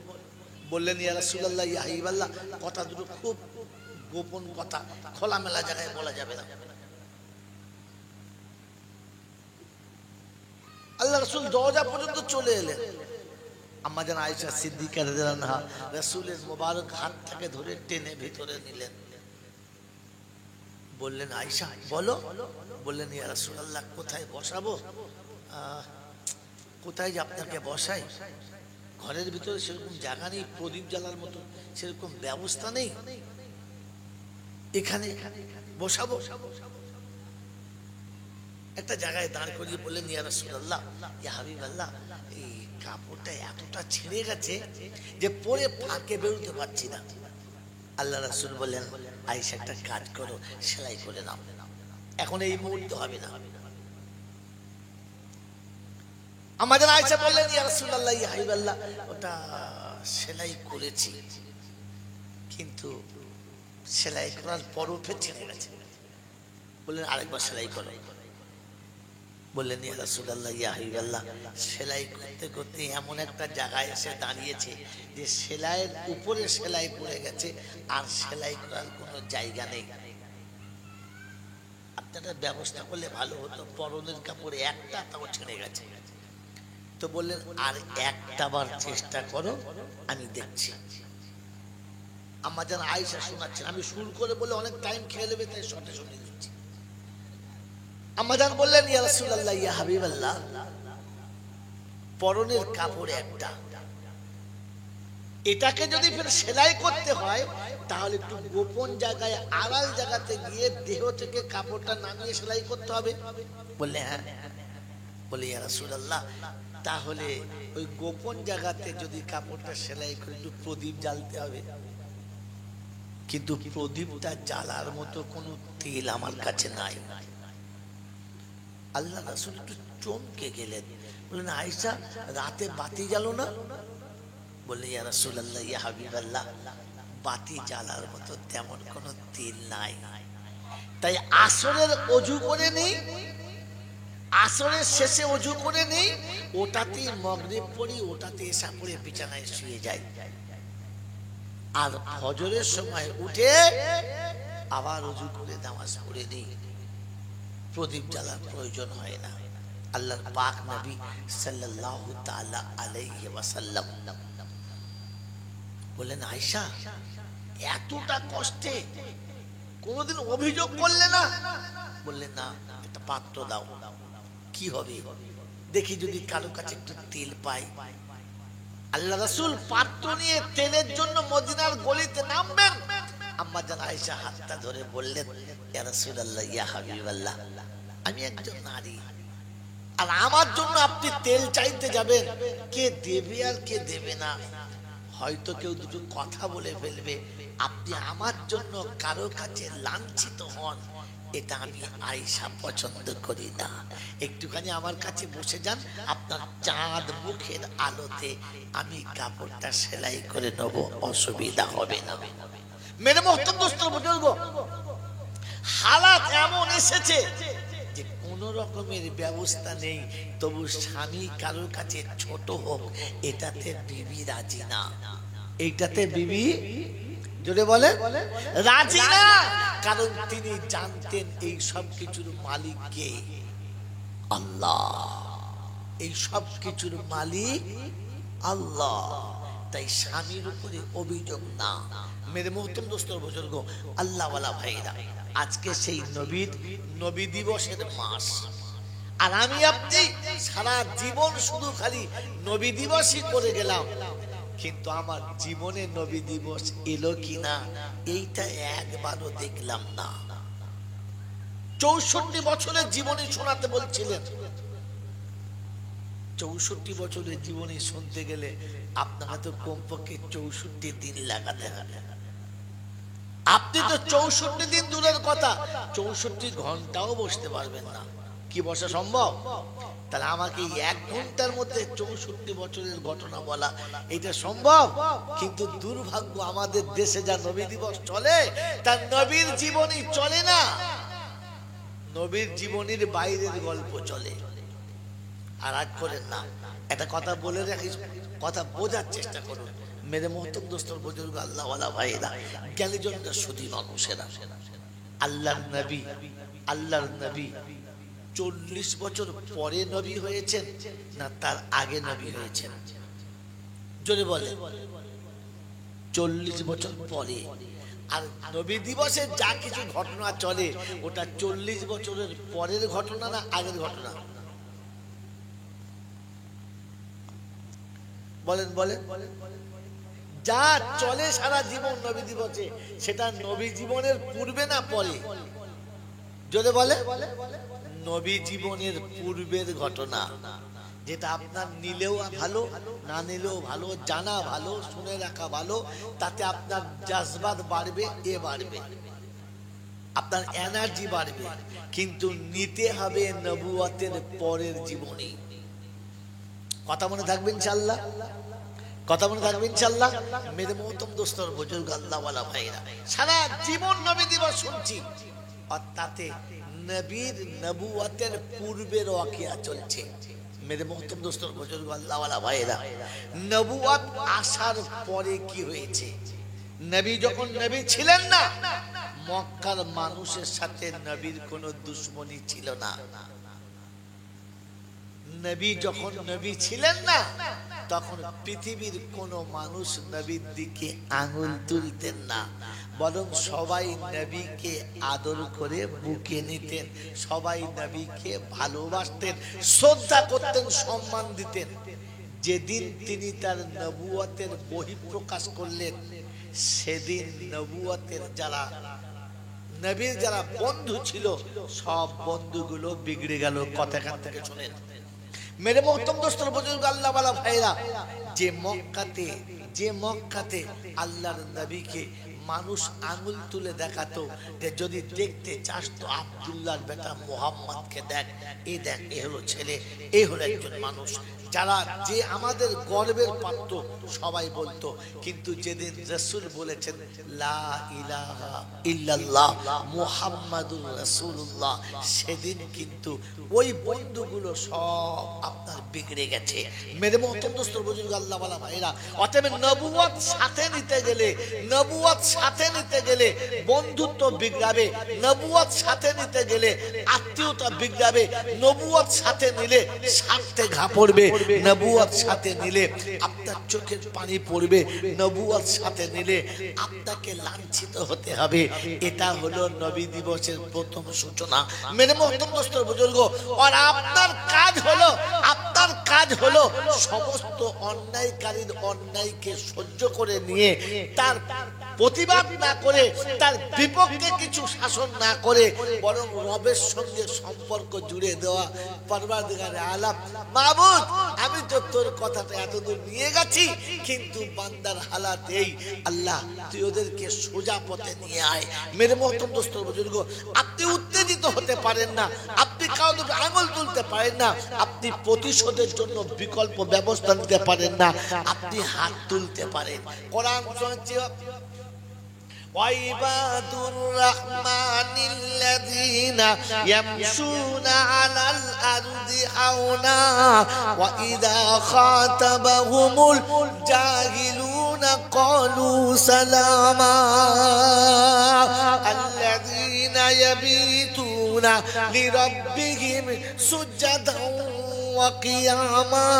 বললেন, ইয়া রাসূলুল্লাহ ইয়া হাবিবাল্লাহ, কথা দুটো খুব গোপন কথা, খোলামেলা জায়গায় বলা যাবে না। আল্লাহ রাসূল দরজা পর্যন্ত চলে এলেন। আম্মা জান আয়েশা সিদ্দিকা রাদিয়াল্লাহু আনহা রাসূলের মোবারক হাতটাকে ধরে টেনে ভিতরে নিলেন। বললেন, আয়েশা বলো। বললেন, ইয়া রাসূলুল্লাহ, কোথায় বসাবো? কোথায় যে আপনাকে বসাই? ঘরের ভিতরে সেরকম জায়গা নেই, প্রদীপ জ্বালার মতো সেরকম ব্যবস্থা নেই, এখানে বসাবো? একটা জায়গায় দাঁড় করিয়ে বললেন, ইয়া রাসূলুল্লাহ ইয়া হাবিবাল্লাহ, এই কাপড়টা এতটা ছিঁড়ে গেছে যে পরে ফাঁকে বেরোতে পারছি না। আল্লাহ রাসূল বললেন, আয়েশা একটা কাজ করো, সেলাই করে নাও, এখন এই মুহূর্তে হবে না। আমাদের আয়েশা বললেন, ইয়া রাসূলুল্লাহ ইয়া হাবিবাল্লাহ, ওটা সেলাই করেছি, কিন্তু সেলাই করার পরও ফের ছিঁড়ে গেছে। বললেন, আরেকবার সেলাই করো। বললেন, ইয়া রাসূলুল্লাহ ইয়া হাবিবাল্লাহ, সেলাই করতে করতে এমন একটা জায়গায় এসে দাঁড়িয়েছে যে সেলাইয়ের উপরে সেলাই পড়ে গেছে, আর সেলাই করার কোনো জায়গা নেই। আপনারা ব্যবস্থা করলে ভালো হতো, পরনের কাপড়ে একটা তাও ছিঁড়ে গেছে। তো বললেন, আর একটা বার চেষ্টা করো, আমি দেখছি। আম্মা জান আয়েশা শোনাচ্ছেন, আমি সুর করে বলে অনেক টাইম খেয়ে নেবে, তাই শর্টে শুনে দিচ্ছি। আম্মা জান বললেন, ইয়া রাসূলুল্লাহ ইয়া হাবিবাল্লাহ, পরনের কাপড় একটা, এটাকে যদি ফের সেলাই করতে হয় তাহলে একটু গোপন জায়গায়, আড়াল জায়গাতে গিয়ে দেহ থেকে কাপড়টা নামিয়ে সেলাই করতে হবে। বললে, হ্যাঁ। বলে, ইয়া রাসূলুল্লাহ, তাহলে ওই গোপন জায়গাতে যদি কাপড়টা সেলাই করে একটু প্রদীপ জ্বালতে হবে, কিন্তু প্রদীপটা জ্বালার মতো কোনো তেল আমার কাছে নাই। আল্লাহ রাসূল একটু চমকে গেলেন, বললেন, আয়েশা, রাতে বাতি জ্বালো না? বললেন, ইয়া রাসূলুল্লাহ ইয়া হাবিবাল্লাহ, বাতি জ্বালার মতো তেমন কোনো তেল নাই, তাই আসরের ওযু করে নেই, আসরের শেষে ওযু করে নেই, ওটাতেই মাগরিব পড়ি, ওটাতে এশা পড়ে বিছানায় শুয়ে যাই, আর ফজরের সময় উঠে আবার ওযু করে নামাজ পড়ে নেই, প্রদীপ জ্বালার প্রয়োজন হয় না। আল্লাহর পাক নবী সাল্লাল্লাহু তাআলা আলাইহি ওয়াসাল্লাম বললেন, আয়েশা, এতটা কষ্টে কোনোদিন অভিযোগ করলে না? বললেন, না। একটা পাত্র দাও, কি হবে দেখি, যদি কারো কাছে একটু তেল পাই। আল্লাহ রাসূল পাত্র নিয়ে তেলের জন্য মদিনার গলিতে নামবেন, আম্মা জান আয়েশা হাতটা ধরে বললেন, ইয়া রাসূলুল্লাহ ইয়া হাবিবাল্লাহ, আমি একজন নারী, আর আমার জন্য আপনি তেল চাইতে যাবেন, কে দেবে আর কে দেবে না, হয়তো কেউ দুটো কথা বলে ফেলবে, আপনি আমার জন্য কারো কাছে লাঞ্ছিত হন, এটা আমি আয়েশা পছন্দ করি না। একটুখানি আমার কাছে বসে যান, আপনার চাঁদ মুখের আলোতে আমি কাপড়টা সেলাই করে নেব, অসুবিধা হবে না। মেরে মোহতরম দোস্ত বুজুর্গ, হালাত এমন এসেছে যে কোন রকমের ব্যবস্থা নেই, তবু স্বামী কারোর কাছে ছোট হোক, এটাতে বিবি রাজি না। এইটাতে বিবি জোরে বলে রাজি না, কারণ তিনি জানতেন এই সব কিছুর মালিক কে? আল্লাহ। এই সব কিছুর মালিক আল্লাহ। তাই স্বামীর উপরে অভিযোগ না। মেরে মোহতরম দোস্তর বুজুর্গ, আল্লাহওয়ালা ভাইরা, আজকে সেই নবী দিবসের মাস, আর আমি আপনি সারা জীবন শুধু খালি নবী দিবসই করে গেলাম, কিন্তু আমার জীবনে নবী দিবস এলো কিনা এইটা একবারও দেখলাম না। 64 বছরের জীবনী শোনাতে বলছিলেন। 64 বছরের জীবনী শুনতে গেলে আপনাকে তো কমপক্ষে 64 দিন লাগাতে হবে। আপনি তো 64 দিন দূরের কথা, 64 ঘন্টাও বসতে পারবেন না। কি বসা সম্ভব? তাহলে আমাকে 1 ঘন্টার মধ্যে 64 বছরের ঘটনা বলা এটা সম্ভব? কিন্তু দুর্ভাগ্য, আমাদের দেশে যা নবী দিবস চলে, তার নবীর জীবনী চলে না। নবীর জীবনীর বাইরের গল্প চলে। আর রাগ করেন না, একটা কথা বলে রাখি, কথা বোঝার চেষ্টা করুন। মেরে মোহতরম দোস্তর বুজুর্গ, আল্লাহওয়ালা ভাইরা, জ্ঞানীজনরা, সুধী মানুষেরা, আল্লাহর নবী 40 বছর পরে নবী হয়েছেন না তার আগে নবী হয়েছেন? জোরে বলে। 40 বছর পরে। আর নবী দিবসে যা কিছু ঘটনা চলে, ওটা 40 বছরের পরের ঘটনা না আগের ঘটনা? বলেন বলেন। যা চলে সারা জীবন নবী দিবসে, সেটা নবী জীবনের পূর্বে না পরে? যদি বলে নবী জীবনের পূর্বের ঘটনা, যেটা আপনার নিলেও ভালো, না নিলেও ভালো, জানা ভালো, শুনে রাখা ভালো। তাতে আপনার জাজবাত বাড়বে, বাড়বে, আপনার এনার্জি বাড়বে। কিন্তু নিতে হবে নবুয়তের পরের জীবনী। কথা মনে থাকবে ইনশাআল্লাহ? কথা মনে থাকবে ইনশাআল্লাহ? মেরে মোহতরম দোস্তর বুজুর্গ, আল্লাহওয়ালা ভাইরা, সারা জীবন নবী দিবস শুনছি, আর তাতে নবীর নবুয়তের পূর্বের ওয়াকিয়া চলছে। মেরে মোহতরম দোস্তর বুজুর্গ, আল্লাহওয়ালা ভাইরা, নবুয়ত আসার পরে কি হয়েছে? নবী যখন নবী ছিলেন না, মক্কার মানুষের সাথে নবীর কোনো দুশ্মনী ছিল না। নবী যখন নবী ছিলেন না, তখন পৃথিবীর কোন মানুষ নবীর দিকে আঙুল তুলতেন না, বরং সবাই নবীকে আদর করে বুকে নিতেন, সবাই নবীকে ভালোবাসতেন, শ্রদ্ধা করতেন, সম্মান দিতেন। যেদিন তিনি তার নবুয়তের বহিঃপ্রকাশ করলেন, সেদিন নবুয়তের নবীর যারা বন্ধু ছিল, সব বন্ধুগুলো বিগড়ে গেল। কথা এখান থেকে শুনেন মেরে মোহতরম দোস্তর বুজুর্গ, আল্লাহওয়ালা ভাইরা, যে মক্কাতে আল্লাহর নবীকে মানুষ আঙুল তুলে দেখাতো, যে যদি দেখতে চাস তো আব্দুল্লাহর বেটা মুহাম্মদকে দেখ, এই দেখ, এ হলো ছেলে, এ হলো একজন মানুষ, যারা যে আমাদের গর্বের পাত্র, সবাই বলতো। কিন্তু যেদিন রাসূল বলেছেন লা ইলাহা ইল্লাল্লাহ মুহাম্মাদুর রাসূলুল্লাহ, সেদিন কিন্তু ওই বন্ধুগুলো সব আপনার বিগড়ে গেছে। মেরে মোহতরম দোস্তর বুজুর্গ, আল্লাহওয়ালা ভাইরা, অতএব নবুয়ত সাথে নিতে গেলে বন্ধুত্ব বিগড়াবে, নবুয়ত সাথে নিতে গেলে আত্মীয়তা বিগড়াবে, নবুয়ত সাথে নিলে স্বার্থে ঘা পড়বে, নবুয়ত সাথে নিলে আপনার চোখের পানি পড়বে, নবুয়ত সাথে নিলে আপনাকে লাঞ্ছিত হতে হবে। এটা হলো নবী দিবসের প্রথম সূচনা। মেরে মোহতরম দোস্তর বুজুর্গ, আর আপনার কাজ হলো সমস্ত অন্যায়কারীর অন্যায়কে সহ্য করে নিয়ে, তার প্রতিবাদ না করে, তার বিপক্ষে কিছু শাসন না করে, বরং রবের সঙ্গে সম্পর্ক জুড়ে দেওয়া। পরওয়ারদিগারে আলাম, মাবুদ, আমি তো তোর কথাটা এতদূর নিয়ে গেছি, কিন্তু বান্দার হালাত এই, আল্লাহ তুই ওদেরকে সোজা পথে নিয়ে আয়। মেরে মোহতরম দোস্তর বুজুর্গ, আপনি উত্তেজিত হতে পারেন না, আপনি কাউকে আঙুল তুলতে পারেন না, আপনি প্রতিশোধের জন্য বিকল্প ব্যবস্থা নিতে পারেন না, আপনি হাত তুলতে পারেন। কোরআন শুনছি, وعباد الرحمن الذين يمشون على الأرض هونا وإذا خاطبهم الجاهلون قالوا سلاما الذين يبيتون لربهم سجدا وقياما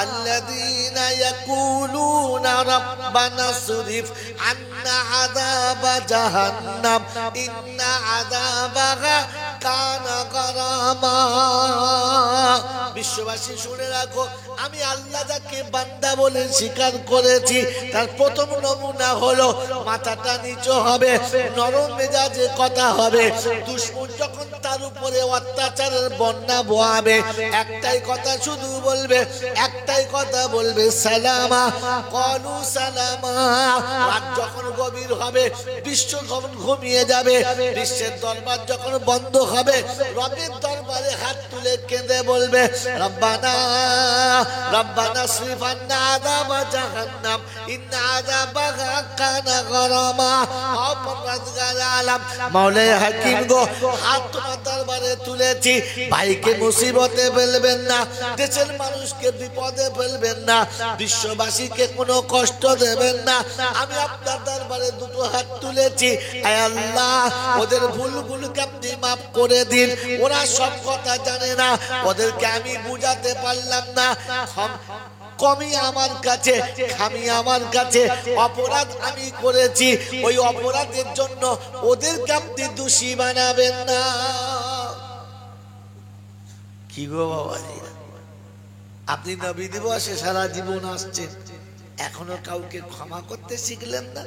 الذين يقولون ربنا اصرف عنا عذاب جهنم إن عذابها كان غراما বিশ্ববাসী শুনে রাখো আমি আল্লাহ যাকে বান্দা বলে স্বীকার করেছি তার প্রথম নমুনা হলো মাথাটা নিচু হবে, নরম মেজাজে কথা হবে। দুশমন যখন তার উপরে অত্যাচারের বন্যা বয়াবে একটাই কথা শুধু বলবে, একটাই কথা বলবে, সালামা কলু সালামা। রাত যখন গভীর হবে, বিশ্ব যখন ঘুমিয়ে যাবে, বিশ্বের দরবার যখন বন্ধ হবে, রবের দরবারে হাত তুলে কেঁদে বলবে রব্বানা রব্বানা আসরিফ আন্না আযাবা জাহান্নাম ইন্না আযাবাহা কানা গরামা। পরওয়ারদিগার আলাম মাওলাই হাকিম গো, হাত তোমার দরবারে তুলেছি, ভাইকে মুসিবতে ফেলবেন না, দেশের মানুষকে বিপদে ফেলবেন না, বিশ্ববাসীকে কোনো কষ্ট দেবেন না। আমি আপনার দরবারে দুটো হাত তুলেছি, আয় আল্লাহ ওদের ভুলগুলোকে আপনি মাফ করে দিন। ওরা সব কথা জানে না, ওদেরকে আমি বুঝাতে পারলাম না, কমি আমার কাছে, খামি আমার কাছে, অপরাধ আমি করেছি, ওই অপরাধের জন্য ওদেরকে আপনি দোষী বানাবেন না। কি গো বাবাজি, আপনি নবী দিবসে সারা জীবন আসছেন, এখনো কাউকে ক্ষমা করতে শিখলেন না,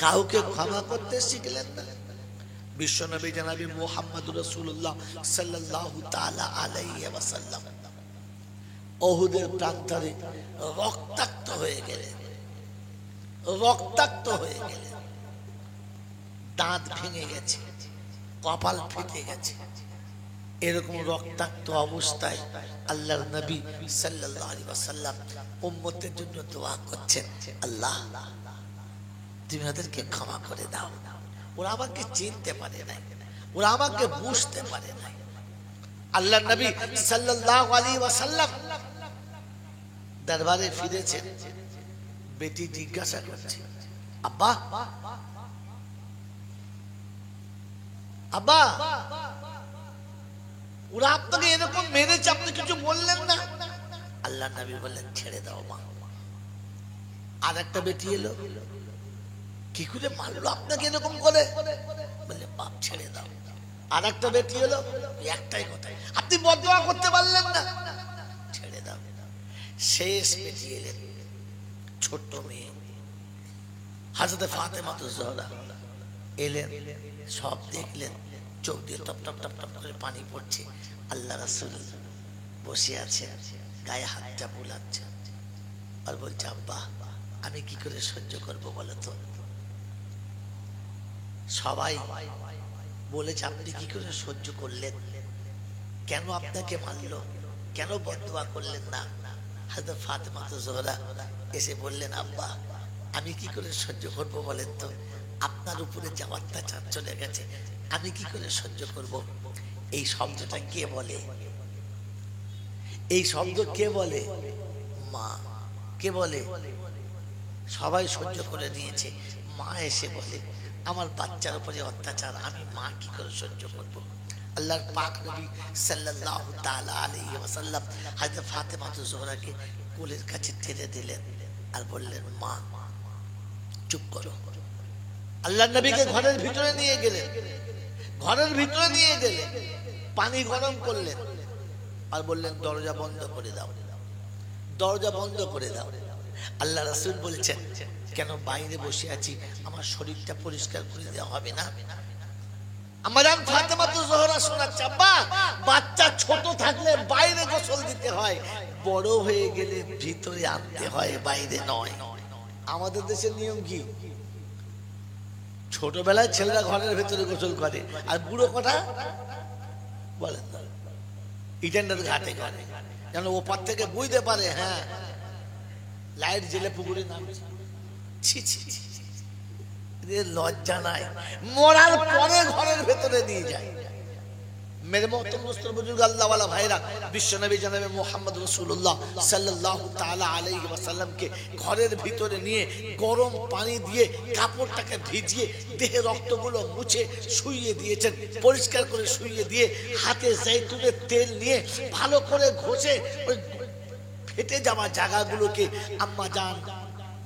কাউকে ক্ষমা করতে শিখলেন না। বিশ্বনবী জনাবি মুহাম্মদুর রাসূলুল্লাহ সাল্লাল্লাহু তাআলা আলাইহি ওয়াসাল্লাম উহুদের প্রান্তরে রক্তাক্ত হয়ে গেলেন, রক্তাক্ত হয়ে গেলেন, দাঁত ভেঙে গেছে, কপাল ফেটে গেছে। এরকম রক্তাক্ত অবস্থায় আল্লাহর নবী সাল্লাল্লাহু আলাইহি ওয়াসাল্লাম উম্মতের জন্য দোয়া করছেন, আল্লাহ তুমি ওদেরকে ক্ষমা করে দাও, ওরা আমাকে চিনতে পারে নাই, ওরা আমাকে বুঝতে পারে নাই। আল্লাহর নবী সাল্লাল্লাহু আলাইহি ওয়াসাল্লাম দরবারে ফিরেছেন, বেটি জিজ্ঞাসা করছে, আব্বা আব্বা ওরা আপনাকে এরকম মেরেছে, আপনি কিছু বললেন না? আল্লাহর নবী বললেন ছেড়ে দাও মা। আর একটা বেটি এলো, কি করে মারলো আপনাকে এরকম করে? বললে বাপ ছেড়ে দাও। আর একটা বেটি এলো, একটাই কথা, আপনি বদদোয়া করতে পারলেন না, ছেড়ে দাও। শেষ বেটি এলেন, ছোট্ট মেয়ে হযরত ফাতেমা জোহরা এলেন, সব দেখলেন, চোখ দিয়ে টপ টপ টপ টপ করে পানি পড়ছে। আল্লাহ রাসূল বসে আছে, গায়ে হাতটা বুলাচ্ছে আর বলছে আব্বা আমি কি করে সহ্য করবো বলো তো? সবাই বলেছে আপনি কি করে সহ্য করলেন, কেন আপনাকে মারলো, কেন বদদোয়া করলেন না? হযরত ফাতেমা জোহরা এসে বললেন আব্বা আমি কি করে সহ্য করবো বলেন তো, আপনার উপরে যে অত্যাচার চলে গেছে আমি কি করে সহ্য করব? এই শব্দটা কে বলে? এই শব্দ কে বলে? মা। কে বলে? সবাই সহ্য করে নিয়েছে, মা এসে বলে আমার বাচ্চার উপরে অত্যাচার আমি মা কি করে সহ্য করব? আল্লাহর পাক নবী সাল্লাল্লাহু তাআলা আলাইহি ওয়াসাল্লাম হযরত ফাতেমা জোহরাকে কোলের কাছে টেনে দিলেন আর বললেন মা চুপ করো। আল্লাহর নবীকে ঘরের ভিতরে নিয়ে গেলেন, ঘরের ভিতরে নিয়ে গেলেন, পানি গরম করলেন আর বললেন দরজা বন্ধ করে দাও, দরজা বন্ধ করে দাও। আল্লাহ রাসূল বলেছেন কেন বাইরে বসে আছি, আমার শরীরটা পরিষ্কার করে দেওয়া হবে না? আমার ফাতেমা জোহরা শোনাচ্ছে আব্বা বাচ্চা ছোট থাকলে বাইরে গোসল দিতে হয়, বড় হয়ে গেলে ভিতরে আনতে হয়, বাইরে নয়। আমাদের দেশের নিয়ম কি? ছোটবেলায় ছেলেরা ঘরের ভেতরে গোসল করে আর বুড়ো কটা বলেন ইটেন্ডার ঘাটে করে, যেন ওপার থেকে বুঝতে পারে হ্যাঁ লাইট জেলে পুকুরে নামছে। ছি ছি লজ্জা নাই, মরার পরে ঘরের ভেতরে নিয়ে যায়। मेरे मोहतरम दोस्तों बुजुर्ग अल्लाह वाला भाईरा विश्व नबी जनाब मुहम्मद रसूलुल्लाह सल्लल्लाहु ताला अलैहि वसल्लम के ঘরের ভিতরে নিয়ে গরম পানি দিয়ে কাপড়টাকে ভিজিয়ে দেহে রক্তগুলো মুছে শুইয়ে দিয়েছেন, পরিষ্কার করে শুইয়ে দিয়ে হাতে জৈতুনের তেল নিয়ে ভালো করে ঘষে ওই ফেটে যাওয়া জায়গাগুলোকে আম্মা জান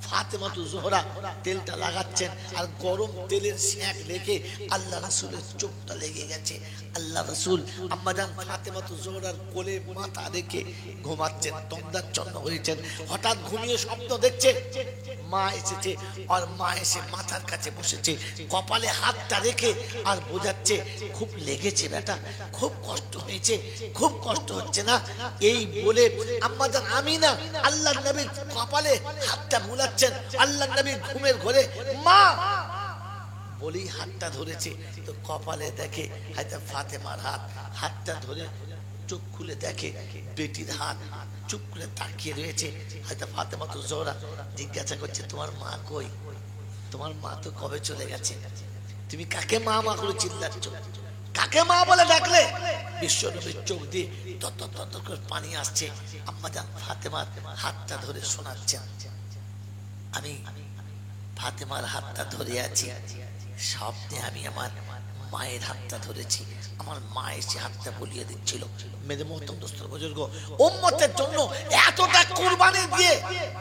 ফাতেমাতু জোহরা তেলটা লাগাচ্ছেন আর গরম তেলের সেঁক রেখে আল্লাহ রাসূলের চোখটা লেগে গেছে। আল্লাহ রাসূল আম্মাজান ফাতেমাতু জোহরার কোলে মাথা রেখে ঘুমাচ্ছেন, তন্দ্রাচ্ছন্ন হয়েছেন। হঠাৎ ঘুমিয়ে স্বপ্ন দেখছে মা এসেছে আর মা এসে মাথার কাছে বসেছে, কপালে হাতটা রেখে আর বোঝাচ্ছে খুব লেগেছে বেটা, খুব কষ্ট হয়েছে, খুব কষ্ট হচ্ছে না। এই বলে আম্মাজান আমিনা আল্লাহর নবীর কপালে হাতটা বুলাচ্ছেন। আল্লাহর নবী ঘুমের ঘরে মা বলেই হাতটা ধরেছে, তো কপালে দেখে হয়তো ফাতেমার হাত, হাতটা ধরে চোখ খুলে দেখে বেটির হাত, চুপ করে তাকিয়ে রয়েছে। হয়তো ফাতেমাতু জোহরা জিজ্ঞাসা করছে তোমার মা কই, তোমার মা তো কবে চলে গেছে, তুমি কাকে মা মা করে চিল্লাচ্ছ, কাকে মা বলে ডাকলে? বিশ্বনবীর চোখ দিয়ে তত করে পানি আসছে। আম্মাজান ফাতেমার হাতটা ধরে শোনাচ্ছেন, আমি ফাতেমার হাতটা ধরে আছি, স্বপ্নে আমি আমার মায়ের হাতটা ধরেছি, আমার মা এসে হাতটা বলিয়ে দিচ্ছিল। মেরে মোহতরম দোস্তর বুজুর্গ, উম্মতের জন্য এতটা কুরবানি দিয়ে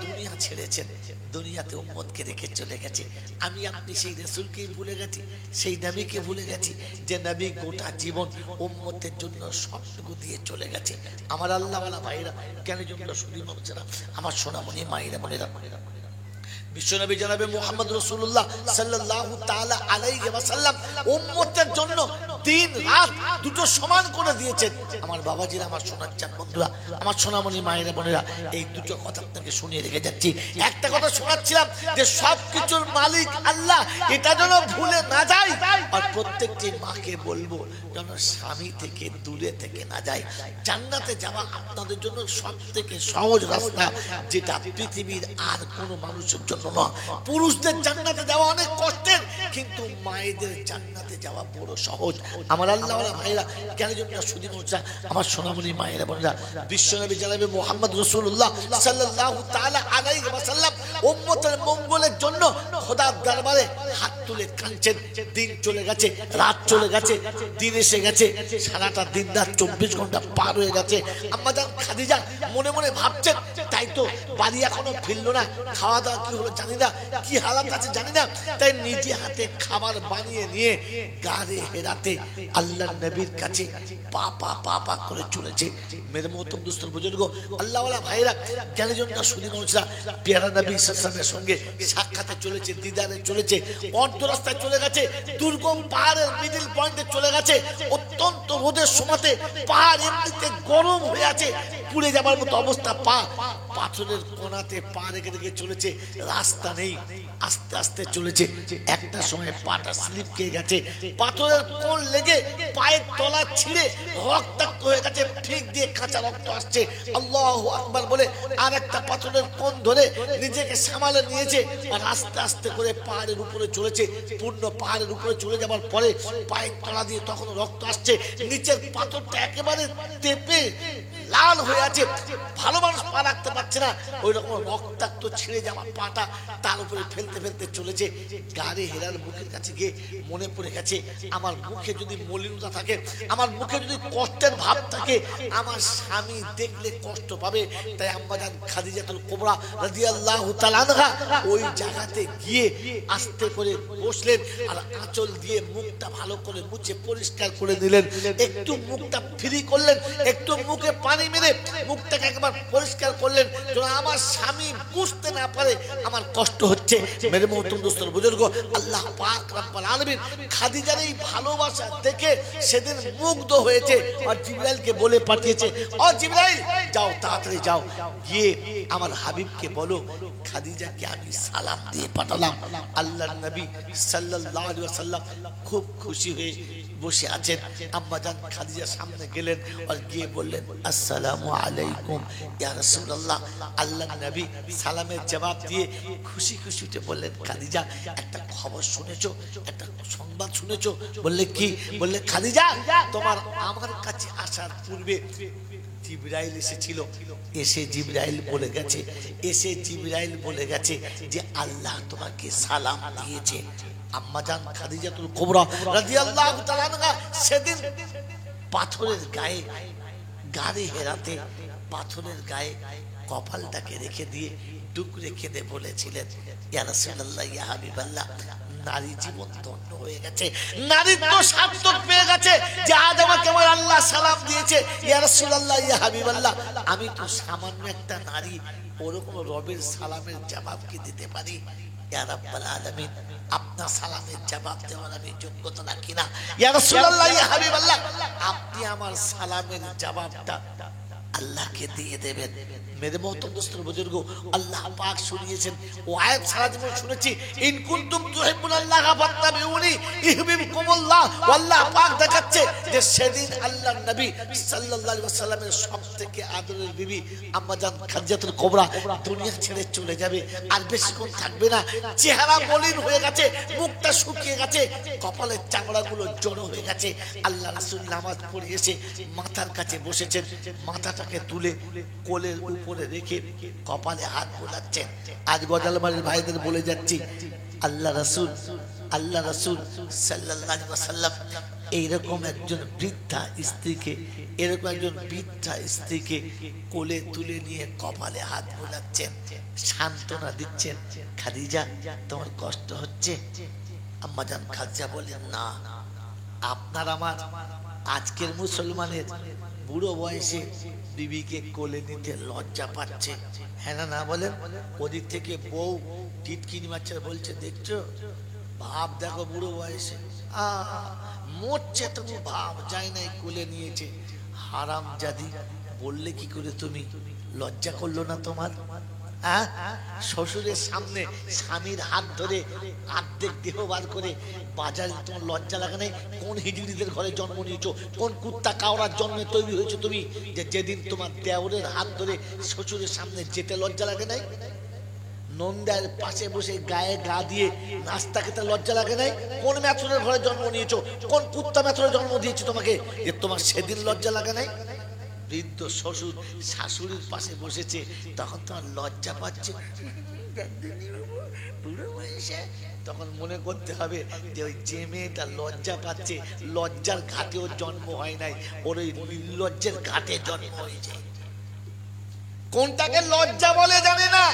দুনিয়া ছেড়েছেন, দুনিয়াতে উম্মতকে রেখে চলে গেছে। আমি আপনি সেই রাসূলকেই ভুলে গেছি, সেই নবীকে ভুলে গেছি যে নবী গোটা জীবন উম্মতের জন্য সবটুকু দিয়ে চলে গেছে। আমার আল্লাহওয়ালা ভাইরা কেন জন্য শুধু মানুষেরা, আমার সোনামণি মায়েরা বোনেরা, বিশ্বনবী জনাবে মুহাম্মদ রাসূলুল্লাহ সাল্লাল্লাহু তাআলা আলাইহি ওয়াসাল্লাম উম্মতের জন্য দিন রাত দুটো সমান করে দিয়েছেন। আমার বাবাজিরা, আমার সোনার চাঁদ বন্ধুরা, আমার সোনামণি মায়েরা বোনেরা, এই দুটো কথা আপনাকে শুনিয়ে রেখে যাচ্ছি। একটা কথা শোনাচ্ছিলাম যে সবকিছুর মালিক আল্লাহ, এটা যেন ভুলে না যায়। আর প্রত্যেকটি মাকে বলবো যেন স্বামী থেকে দূরে থেকে না যায়। জান্নাতে যাওয়া আপনাদের জন্য সব থেকে সহজ রাস্তা, যেটা পৃথিবীর আর কোনো মানুষের জন্য না। পুরুষদের জান্নাতে যাওয়া অনেক কষ্টের, কিন্তু মায়েদের জান্নাতে যাওয়া বড় সহজ। আমার আল্লাহওয়ালা ভাইরা কেন জন্য শুধু আমার সোনামণি মায়েরা বোনেরা, বিশ্বনবী জনাবে মুহাম্মদ রাসূলুল্লাহ সাল্লাল্লাহু তাআলা আলাইহি ওয়াসাল্লাম উম্মতের মঙ্গলের জন্য খোদার দরবারে হাত তুলে কাঁদছেন। দিন চলে গেছে, রাত চলে গেছে, দিন এসে গেছে, সারাটা দিন রাত 24 ঘন্টা পার হয়ে গেছে। আম্মা জান খাদিজা মনে মনে ভাবছেন, তাই তো বাড়ি এখনো ফিরলো না, খাওয়া দাওয়া কি হলো জানি না, কি হালাত আছে জানি না, তাই নিজে হাতে খাবার বানিয়ে নিয়ে গাড়ি হেরাতে আল্লাহর নবীর কাছে পা করে চলেছে। মেরে মোহতরম দোস্তর বুজুর্গ, আল্লাহওয়ালা ভাইরা জ্ঞানের জন্য শুধু মানুষরা পেয়ারা নবী সাল্লাল্লাহু সঙ্গে সাক্ষাতে চলেছে, দিদারে চলেছে, অর্ধ রাস্তায় চলে গেছে, দুর্গম পাহাড়ের মিডল পয়েন্টে চলে গেছে। অত্যন্ত রোদের সময়তে পাহাড় এমনিতে গরম হয়ে আছে, পুড়ে যাবার মতো অবস্থা। পাথরের কোণাতে পা রেখে রেখে চলেছে, রাস্তা নেই, আস্তে আস্তে চলেছে। একটা সময় পাটা স্লিপ খেয়ে গেছে, পাথরের কোণ লেগে পায়ের তলা ছিঁড়ে রক্তাক্ত হয়ে গেছে, ফিক দিয়ে কাঁচা রক্ত আসছে। আল্লাহু আকবার বলে আর একটা পাথরের কোণ ধরে নিজেকে সামালে নিয়েছে আর আস্তে আস্তে করে পাহাড়ের উপরে চলেছে। পূর্ণ পাহাড়ের উপরে চলে যাবার পরে পায়ের তলা দিয়ে তখন রক্ত আসছে, নিচের পাথরটা একেবারে তেপে লাল হয়ে আছে, ভালো মানুষ পা রাখতে পারছে না, ওই রকম রক্তাক্ত ছিঁড়ে যাওয়া পাটা তার উপরে ফেলতে ফেলতে চলেছে। গাড়ি হেরার মুখের কাছে গিয়ে মনে পড়ে গেছে, আমার মুখে যদি মলিনতা থাকে, আমার মুখে যদি কষ্টের ভাব থাকে, আমার স্বামী দেখলে কষ্ট পাবে। তাই আম্মা জান খাদিজাতুল কুবরা রাদিয়াল্লাহু তাআলা আনহা ওই জায়গাতে গিয়ে আস্তে করে বসলেন আর আঁচল দিয়ে মুখটা ভালো করে মুছে পরিষ্কার করে দিলেন। একটু মুখটা ফ্রি করলেন, একটু মুখে পানি মেরে মুখটাকে একবার পরিষ্কার করলেন, যেন আমার স্বামী বুঝতে না পারে আমার কষ্ট হচ্ছে। মেরে মোহতরম দোস্তর বুজুর্গ, আল্লাহ পাক রব্বুল আলামিন খাদিজার এই ভালোবাসা দেখে সেদিন মুগ্ধ হয়েছে আর জিবরাইলকে বলে পাঠিয়েছে, ও জিবরাইল যাও, তাড়াতাড়ি যাও, গিয়ে আমার হাবিবকে বলো খাদিজাকে আমি সালাম দিয়ে পাঠালাম। আল্লাহর নবী সাল্লাল্লাহু আলাইহি ওয়াসাল্লাম খুব খুশি হয়ে বসে আছেন। আম্মা জান খাদিজা সামনে গেলেন আর গিয়ে বললেন, আসসালামু আলাইকুম ইয়া রাসূলুল্লাহ। আল্লাহর নবী সালামের জবাব দিয়ে খুশি খুশি উঠে বললেন, খাদিজা একটা খবর শুনেছো, একটা সংবাদ শুনেছো? বললে কি? বললে খাদিজা তোমার আমার কাছে আসার পূর্বে জিবরাইল এসেছিল, এসে জিবরাইল বলে গেছে যে আল্লাহ তোমাকে সালাম দিয়েছে। আম্মা জান খাদিজাতুল কুবরা রাদিয়াল্লাহু তাআলা আনহা সেদিন পাথরের গায়ে হেরাতে পাথরের গায়ে কপালটাকে রেখে দিয়ে ডুক রেখে দিয়ে বলেছিলেন, ইয়া রাসূলুল্লাহ ইয়া হাবিবাল্লাহ, নারী জীবন ধন্য হয়ে গেছে, নারীত্ব সার্থক পেয়ে গেছে যে আজ আমাকে আমার আল্লাহ সালাম দিয়েছে। ইয়া রাসূলুল্লাহ ইয়া হাবিবাল্লাহ, আমি তো সামান্য একটা নারী, ওরকম রবের সালামের জবাব কি দিতে পারি? ইয়া রাব্বাল আলামিন, আপনার সালামের জবাব দেওয়ার আমি যোগ্যতা রাখি না। ইয়া রাসূলুল্লাহ ইয়া হাবিবাল্লাহ, আপনি আমার সালামের জবাবটা আল্লাহকে দিয়ে দেবেন। মেরে মোহতরম দোস্ত বুজুর্গ, আল্লাহ পাক শুনিয়েছেন, ও আয়াত সারা জীবন শুনেছি, ইন কুনতুম তুহিব্বুনাল্লাহ ফাত্তাবিউনি ইউহিব্বুকুমুল্লাহ। আল্লাহ পাক দেখাচ্ছে যে সেদিন আল্লাহর নবী সাল্লাল্লাহু আলাইহি ওয়াসাল্লামের সবথেকে আদরের বিবি আম্মা জান খাদিজাতুল কুবরা দুনিয়া ছেড়ে চলে যাবে, আর বেশিক্ষণ থাকবে না। চেহারা মলিন হয়ে গেছে, মুখটা শুকিয়ে গেছে, কপালের চামড়াগুলো জড়ো হয়ে গেছে। আল্লাহ রাসূল নামাজ পড়ে এসে মাথার কাছে বসেছেন, মাথাটাকে তুলে কোলের উপরে রেখে কপালে হাত বোলাচ্ছেন। আজ গজালবাড়ির ভাইদের বলে যাচ্ছি, আল্লাহ রাসূল সাল্লাল্লাহু আলাইহি ওয়াসাল্লাম এইরকম একজন বৃদ্ধা স্ত্রীকে কোলে তুলে নিয়ে কপালে হাত বোলাচ্ছেন, সান্ত্বনা দিচ্ছেন। খাদিজা তোমার কষ্ট হচ্ছে? আম্মা জান খাদিজা বলেন, না, আপনার আমার আজকের মুসলমানের বুড়ো বয়সে বিবিকে কোলে নিতে লজ্জা পাচ্ছে। হ্যাঁ না বলেন? ওদিক থেকে বউ টিটকিনি মারছে, বলছে দেখছো ভাব দেখো বুড়ো বয়সে মরছে, তবু ভাব যায় নাই, কোলে নিয়েছে। হারাম জাদি, বললে কি করে তুমি? লজ্জা করলো না তোমার? শ্বশুরের সামনে স্বামীর হাত ধরে অর্ধেক দেহ বার করে বাজারে তোমার লজ্জা লাগে নাই? কোন হিজড়িদের ঘরে জন্ম নিয়েছো? কোন কুত্তা কাওড়ার জন্মে তৈরি হয়েছো তুমি, যে যেদিন তোমার দেওরের হাত ধরে শ্বশুরের সামনে যেতে লজ্জা লাগে নাই? নন্দার পাশে বসে গায়ে গা দিয়ে নাস্তা খেতে লজ্জা লাগে নাই? কোন মেথরের ঘরে জন্ম নিয়েছো? কোন কুত্তা মেথরের জন্ম দিয়েছে তোমাকে, যে তোমার সেদিন লজ্জা লাগে নাই? বৃদ্ধ শ্বশুর শাশুড়ির পাশে বসেছে, তখন তোমার লজ্জা পাচ্ছে। তখন মনে করতে হবে যে ওই যে মেয়েটা লজ্জা পাচ্ছে, লজ্জার ঘাটে ওর জন্ম হয় নাই, ওর ওই নির্লজ্জের ঘাটে জন্ম হয়েছে। কোনটাকে লজ্জা বলে জানে না,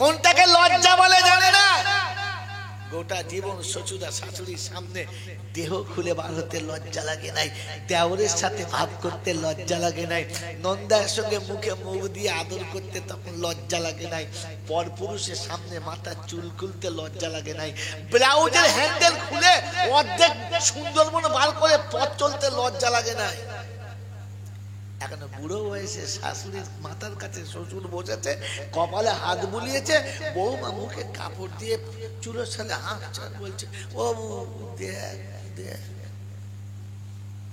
কোনটাকে লজ্জা বলে জানে না। গোটা জীবন শ্বশুর আর শাশুড়ির সামনে দেহ খুলে বার হতে লজ্জা লাগে নাই, দেওরের সাথে ভাব করতে লজ্জা লাগে নাই, নন্দার সঙ্গে মুখে মুখ দিয়ে আদর করতে তখন লজ্জা লাগে নাই, পরপুরুষের সামনে মাথার চুল খুলতে লজ্জা লাগে নাই, ব্লাউজের হ্যান্ডেল খুলে অর্ধেক সুন্দরবন বার করে পথ চলতে লজ্জা লাগে নাই। এখন বুড়ো বয়সে শাশুড়ির মাথার কাছে শ্বশুর বসেছে, কপালে হাত বুলিয়েছে, বৌমা মুখে কাপড় দিয়ে চুলোর সালে হাঁকছে, বলছে ও দেখ।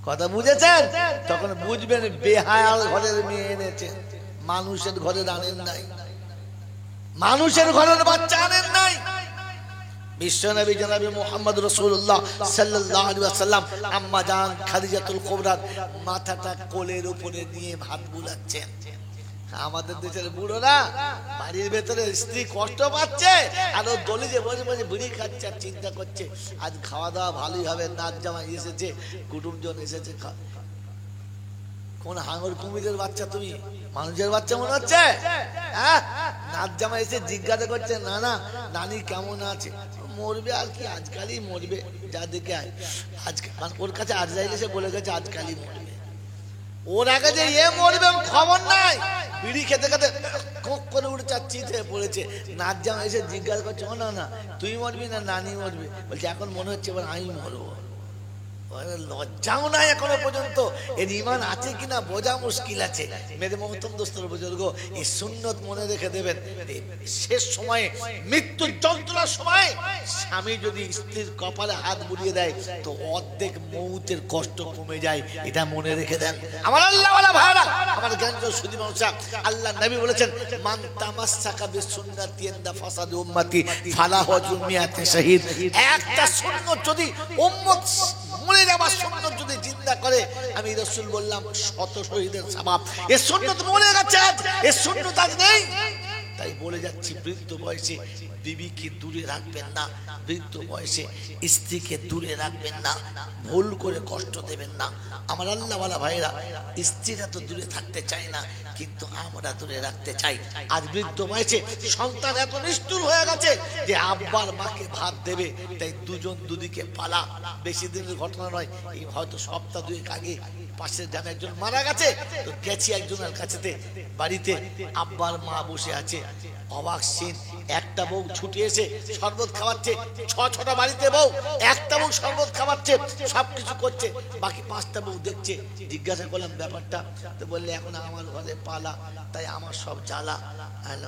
কথা বুঝেছেন? তখন বুঝবেন বেহায়াল ঘরের মেয়ে এনেছে, মানুষের ঘরের আনেন নাই, মানুষের ঘরের বাচ্চা আনেন নাই। বিশ্বনবী জনাবে মুহাম্মদ রাসূলুল্লাহ সাল্লাল্লাহু আলাইহি ওয়াসাল্লাম আম্মা জান খাদিজাতুল কুবরার মাথাটা কোলের উপরে নিয়ে ভাত বুলাচ্ছেন। আমাদের দেশের বুড়োরা বাড়ির ভেতরে স্ত্রী কষ্ট পাচ্ছে আর ও দলিতে বসে বসে বিড়ি খাচ্ছে আর চিন্তা করছে আজ খাওয়া দাওয়া ভালোই হবে, নাচ জামাই এসেছে, কুটুমজন এসেছে। কোন হাঙর কুমিরের বাচ্চা তুমি? মানুষের বাচ্চা মনে হচ্ছে? হ্যাঁ, নাচ জামাই এসে জিজ্ঞাসা করছে না না নানি কেমন আছে? মরবে আর কি, আজকালই মরবে, যা দেখে আয় আজকে। ওর কাছে আজরাইল এসে বলে গেছে আজকালই মরবে, ওর আগে যে এ মরবে খবর নাই। বিড়ি খেতে খেতে কোক করে উঠে চিতে পড়েছে, নাচ জামাই এসে জিজ্ঞাসা করছে ও না না তুই মরবি না নানি মরবে? বলছে এখন মনে হচ্ছে এবার আমি মরবো। ও লজ্জাও নাই এখনো পর্যন্ত। এর ঈমান আছে কিনা বোঝা মুশকিল আছে। মেরে মহতম দোস্তর বুজুর্গ, এই সুন্নত মনে রেখে দেবেন। শেষ সময়ে মৃত্যুর যন্ত্রণার সময় স্বামী যদি স্ত্রীর কপালে হাত বুলিয়ে দেয় তো অর্ধেক মৌতের কষ্ট কমে যায়, এটা মনে রেখে দেন। আমার আল্লাহওয়ালা ভাইরা, আমার জ্ঞানচর সুধী মানুষ, আল্লাহ নবী বলেছেন, মান তামাসসাকা বিসুন্নতি ইনদা ফাসাদি উম্মতি ফালাহু আজরুম মিয়াতি শাহীদ। একটা সুন্নত যদি উম্মত মরে যাবার সুন্নত যদি জিন্দা করে, আমি রাসূল বললাম 100 শহীদের সওয়াব। এই সুন্নত মরে গেছে, এই সুন্নত আজ নেই। তাই বলে যাচ্ছি, বৃদ্ধ বয়সে বিবিকে দূরে রাখবেন না, বৃদ্ধ বয়সে স্ত্রীকে দূরে রাখবেন না, ভুল করে কষ্ট দেবেন না। আমার আল্লাহওয়ালা ভাইরা, স্ত্রীরা তো দূরে থাকতে চায় না, কিন্তু আমরা দূরে রাখতে চাই। আজ বৃদ্ধ বয়সে সন্তান এত নিষ্ঠুর হয়ে গেছে যে আব্বার মাকে ভাত দেবে, তাই দুজন দুদিকে পালা। বেশি দিনের ঘটনা নয়, এই হয়তো সপ্তাহ দুয়েক আগে পাশের গ্রামে একজন মারা গেছে, তো গেছি একজনের কাছেতে, বাড়িতে আব্বার মা বসে আছে। অবাক সিন, একটা বউ ছুটে এসে শরবত খাওয়াচ্ছে, 6-6টা বাড়িতে বউ, একটা বউ শরবত খাওয়াচ্ছে, সবকিছু করছে, বাকি 5টা বউ দেখছে। জিজ্ঞাসা করলাম ব্যাপারটা, তো বললে এখন আমার ঘরে পালা, তাই আমার সব জ্বালা।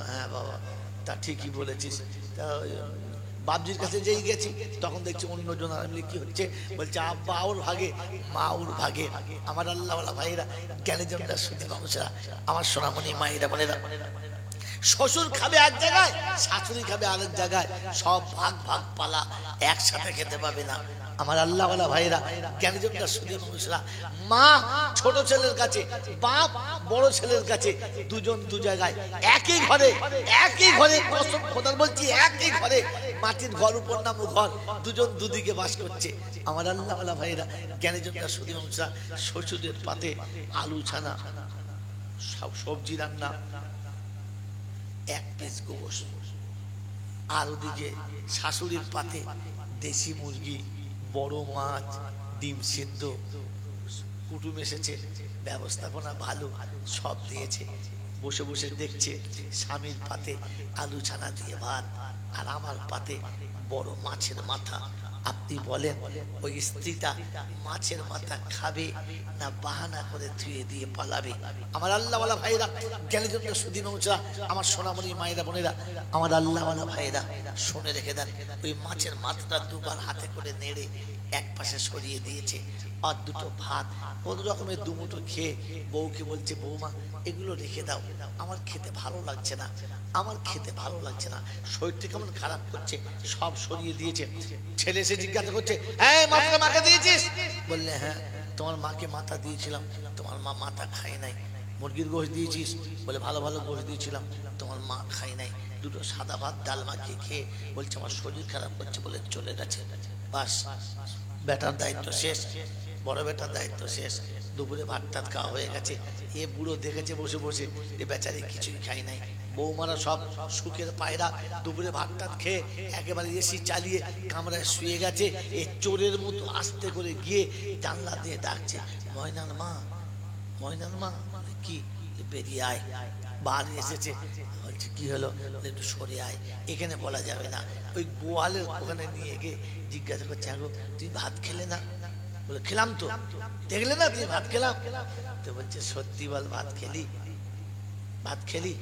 হ্যাঁ বাবা, তা ঠিকই বলেছিস। তা বাবজির কাছে যেই গেছি তখন দেখছি অন্যজন। আমি কি হচ্ছে? বলছে আব্বা ওর ভাগে, মা ওর ভাগে। আমার আল্লাহওয়ালা ভাইরা, জ্ঞানীজনরা, শুধু মানুষেরা, আমার সোনামণি মায়েরা বোনেরা, শ্বশুর খাবে এক জায়গায়, শাশুড়ি খাবে আরেক জায়গায়, সব ভাগ ভাগ পালা, একসাথে খেতে পাবে না। আমার আল্লাহওয়ালা ভাইরা, জ্ঞানীজনরা, শুধু মানুষরা, মা ছোট ছেলের কাছে, বাপ বড় ছেলের কাছে, দুজন দু জায়গায়, একই ঘরে, একই ঘরে, কসম খোদার বলছি, একই ঘরে, মাটির ঘর, উপর নাম ঘর, দুজন দুদিকে বাস করছে। আমার আল্লাহওয়ালা ভাইরা, জ্ঞানীজনরা, শুধু মানুষরা, শ্বশুরের পাতে আলু ছানা, সব সবজি রান্না, 1 পিস গোশ, আর ওদিকে শাশুড়ির পাতে দেশি মুরগি, বড় মাছ, ডিম সিদ্ধ, কুটুম এসেছে, ব্যবস্থাপনা ভালো, সব দিয়েছে। বসে বসে দেখছে স্বামীর পাতে আলু ছানা দিয়ে ভাত, আর আমার পাতে বড় মাছের মাথা। আপনি বলেন ওই স্ত্রীটা মাছের মাথা খাবে না বাহানা করে ধুয়ে দিয়ে পালাবে? আমার আল্লাহওয়ালা ভাইরা, জ্ঞানীজনরা, শুধু মানুষরা, আমার সোনামণি মায়েরা বোনেরা, আমার আল্লাহওয়ালা ভাইরা, শুনে রেখে দেন। ওই মাছের মাথাটা দুবার হাতে করে নেড়ে এক পাশে সরিয়ে দিয়েছে, আর 2টো ভাত কোন রকমের দুমুঠো খেয়ে বউকে বলছে, বৌমা এগুলো রেখে দাও, আমার খেতে ভালো লাগছে না, আমার খেতে ভালো লাগছে না, শরীরটা কেমন খারাপ করছে। সব সরিয়ে দিয়েছে। ছেলে এসে জিজ্ঞাসা করছে, হ্যাঁ মাথাটা মাকে দিয়েছিস? বললে হ্যাঁ, তোমার মাকে মাথা দিয়েছিলাম, তোমার মা মাথা খায় নাই। মুরগির গোশ দিয়েছিস? বলে ভালো ভালো গোশ দিয়েছিলাম, তোমার মা খায় নাই। 2টো সাদা ভাত ডাল মাখিয়ে খেয়ে বলছে আমার শরীর খারাপ করছে বলে চলে গেছে। বাস, বেটার দায়িত্ব শেষ, বড় বেটার দায়িত্ব শেষ। দুপুরে ভাত টাত খাওয়া হয়ে গেছে। এ বুড়ো দেখেছে বসে বসে যে বেচারি কিছুই খাই নাই। বৌমারা সব সুখের পায়রা দুপুরে ভাত টাত খেয়ে একেবারে এসি চালিয়ে কামরায় শুয়ে গেছে। এ চোরের মতো আস্তে করে গিয়ে জানলা দিয়ে ডাকছে, ময়নার মা, ময়নার মা। কি? বেরিয়ে আয়। বাড়ি এসেছে, বলছে কি হলো? একটু সরে আয়, এখানে বলা যাবে না। ওই গোয়ালের ওখানে নিয়ে গিয়ে জিজ্ঞাসা করছে, আগো তুই ভাত খেলে না? বলে খেলাম তো। দেখলে না তুই ভাত খেলাম? তো বলছে সত্যি বল, ভাত খেলি? ভাত খেলি?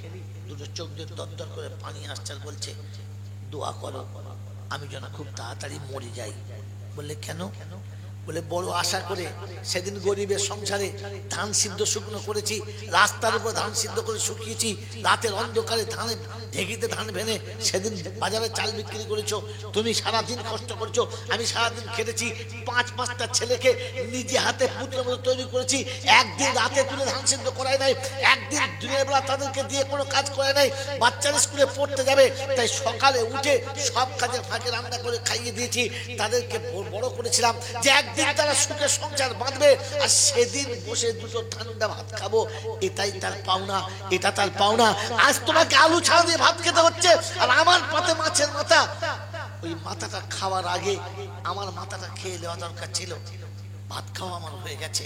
2টো চোখ দিয়ে দরদর করে পানি আসছে, বলছে দোয়া করো আমি যেন খুব তাড়াতাড়ি মরে যাই। বললে কেন? বলে বড় আশা করে সেদিন গরিবের সংসারে ধান সিদ্ধ শুকনো করেছি, রাস্তার উপর ধান সিদ্ধ করে শুকিয়েছি, রাতের অন্ধকারে ধানে ঢেকিতে ধান ভেনে সেদিন বাজারে চাল বিক্রি করেছো, তুমি সারাদিন কষ্ট করছো, আমি সারাদিন খেটেছি, 5-5টা ছেলেকে নিজে হাতে পুত্রের মতো তৈরি করেছি, একদিন রাতে তুলে ধান সিদ্ধ করাই নাই, একদিন দিনের বেলা তাদেরকে দিয়ে কোনো কাজ করাই নাই। বাচ্চারা স্কুলে পড়তে যাবে তাই সকালে উঠে সব কাজের ফাঁকে রান্না করে খাইয়ে দিয়েছি, তাদেরকে বড় করেছিলাম যে একদিন তারা সুখে সংসার বাঁধবে, আর সেদিন বসে 2টো ঠান্ডা ভাত খাবো, এটাই তার পাওনা, এটা তার পাওনা। আজ তোমাকে আলু ছাড়া দিয়ে ভাত খেতে হচ্ছে, আর আমার পাতে মাছের মাথা। ওই মাথাটা খাওয়ার আগে আমার মাথাটা খেয়ে নেওয়া দরকার ছিল। ভাত খাওয়া আমার হয়ে গেছে,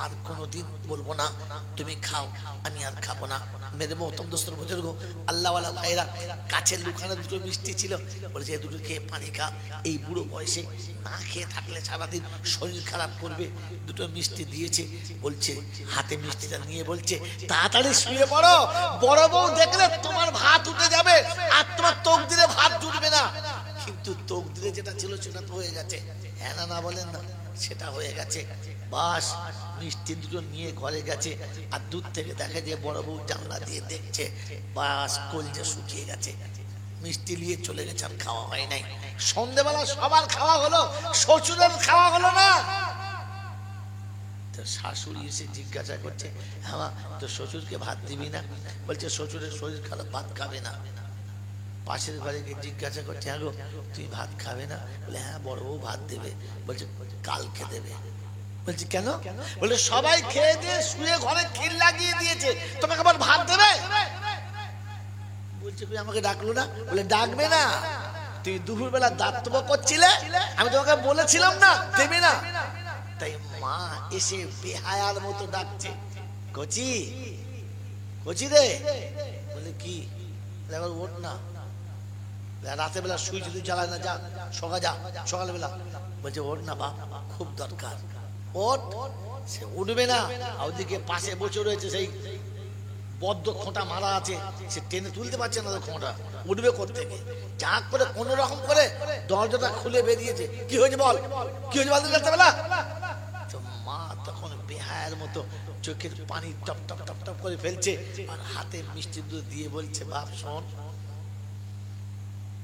আর কোনোদিন বলবো না তুমি খাও, আমি আর খাবো না। মেরে মোহতম দোস্তর বুজুর্গ আল্লাহওয়ালা ভাইরা, কাছের লুকানো দুটো মিষ্টি ছিল, বলেছে এই দুটো খেয়ে পানি খা, এই বুড়ো বয়সে না খেয়ে থাকলে সারাদিন শরীর খারাপ করবে। দুটো মিষ্টি দিয়েছে, বলছে হাতে মিষ্টিটা নিয়ে বলছে তাড়াতাড়ি শুয়ে পড়ো, বড় বউ দেখলে তোমার ভাত উঠে যাবে আর তোমার তকদিরে ভাত জুটবে না। কিন্তু তকদিরে যেটা ছিল সেটা তো হয়ে গেছে, হ্যাঁ না না বলেন না, সেটা হয়ে গেছে। বাস মিষ্টি দুটো নিয়ে ঘরে গেছে, আর দূর থেকে দেখে যে বড় বউ জানলা দিয়ে দেখছে, বাস কলজে শুকিয়ে গেছে। মিষ্টি নিয়ে চলে গেছে, আর খাওয়া হয় নাই। সন্ধ্যেবেলা সবার খাওয়া হলো, শ্বশুরের খাওয়া হলো না। তো শাশুড়ি এসে জিজ্ঞাসা করছে, হ্যাঁ তো শ্বশুরকে ভাত দিবি না? বলছে শ্বশুরের শরীর খারাপ, ভাত খাবে না। পাশের ঘরে গিয়ে জিজ্ঞাসা করছে, হ্যাঁ গো তুই ভাত খাবে না? বলে হ্যাঁ বড় বউ ভাত দেবে। বলছে কালকে দেবে। বলছি কেন? বলে সবাই খেয়ে দিয়ে শুয়ে ঘরে খিল লাগিয়ে দিয়েছে, তোমাকে আবার ভাত দেবে? বলছে আমাকে ডাকলো না? বলে ডাকবে না, তুই দুপুর বেলা দাঁতব করছিলে, আমি তোমাকে বলেছিলাম না দেবে না। তাই মা এসে বেহায়ার মতো ডাকছে, কচি কচি রে। বলে কি? ওঠ না, রাতের বেলা সুইচ তুই জ্বালায় না, যা সকাল যা সকালবেলা। বলছে ওঠ না বাপ, খুব দরকার, ওঠ। সে উঠবে না, ওদিকে পাশে বসে রয়েছে সেই বদ্ধ খোঁটা মারা আছে, সে টেনে তুলতে পারছে না খোঁটা, উঠবে কোত্থেকে? যা করে কোন রকম করে দরজাটা খুলে বেরিয়েছে। কি হয়েছে বল, কি হয়েছে বল রাতেবেলা? তো মা তখন বেহায়ের মতো চোখের পানি টপ টপ টপ টপ করে ফেলছে, আর হাতে মিষ্টি দুধ দিয়ে বলছে বাপ শোন,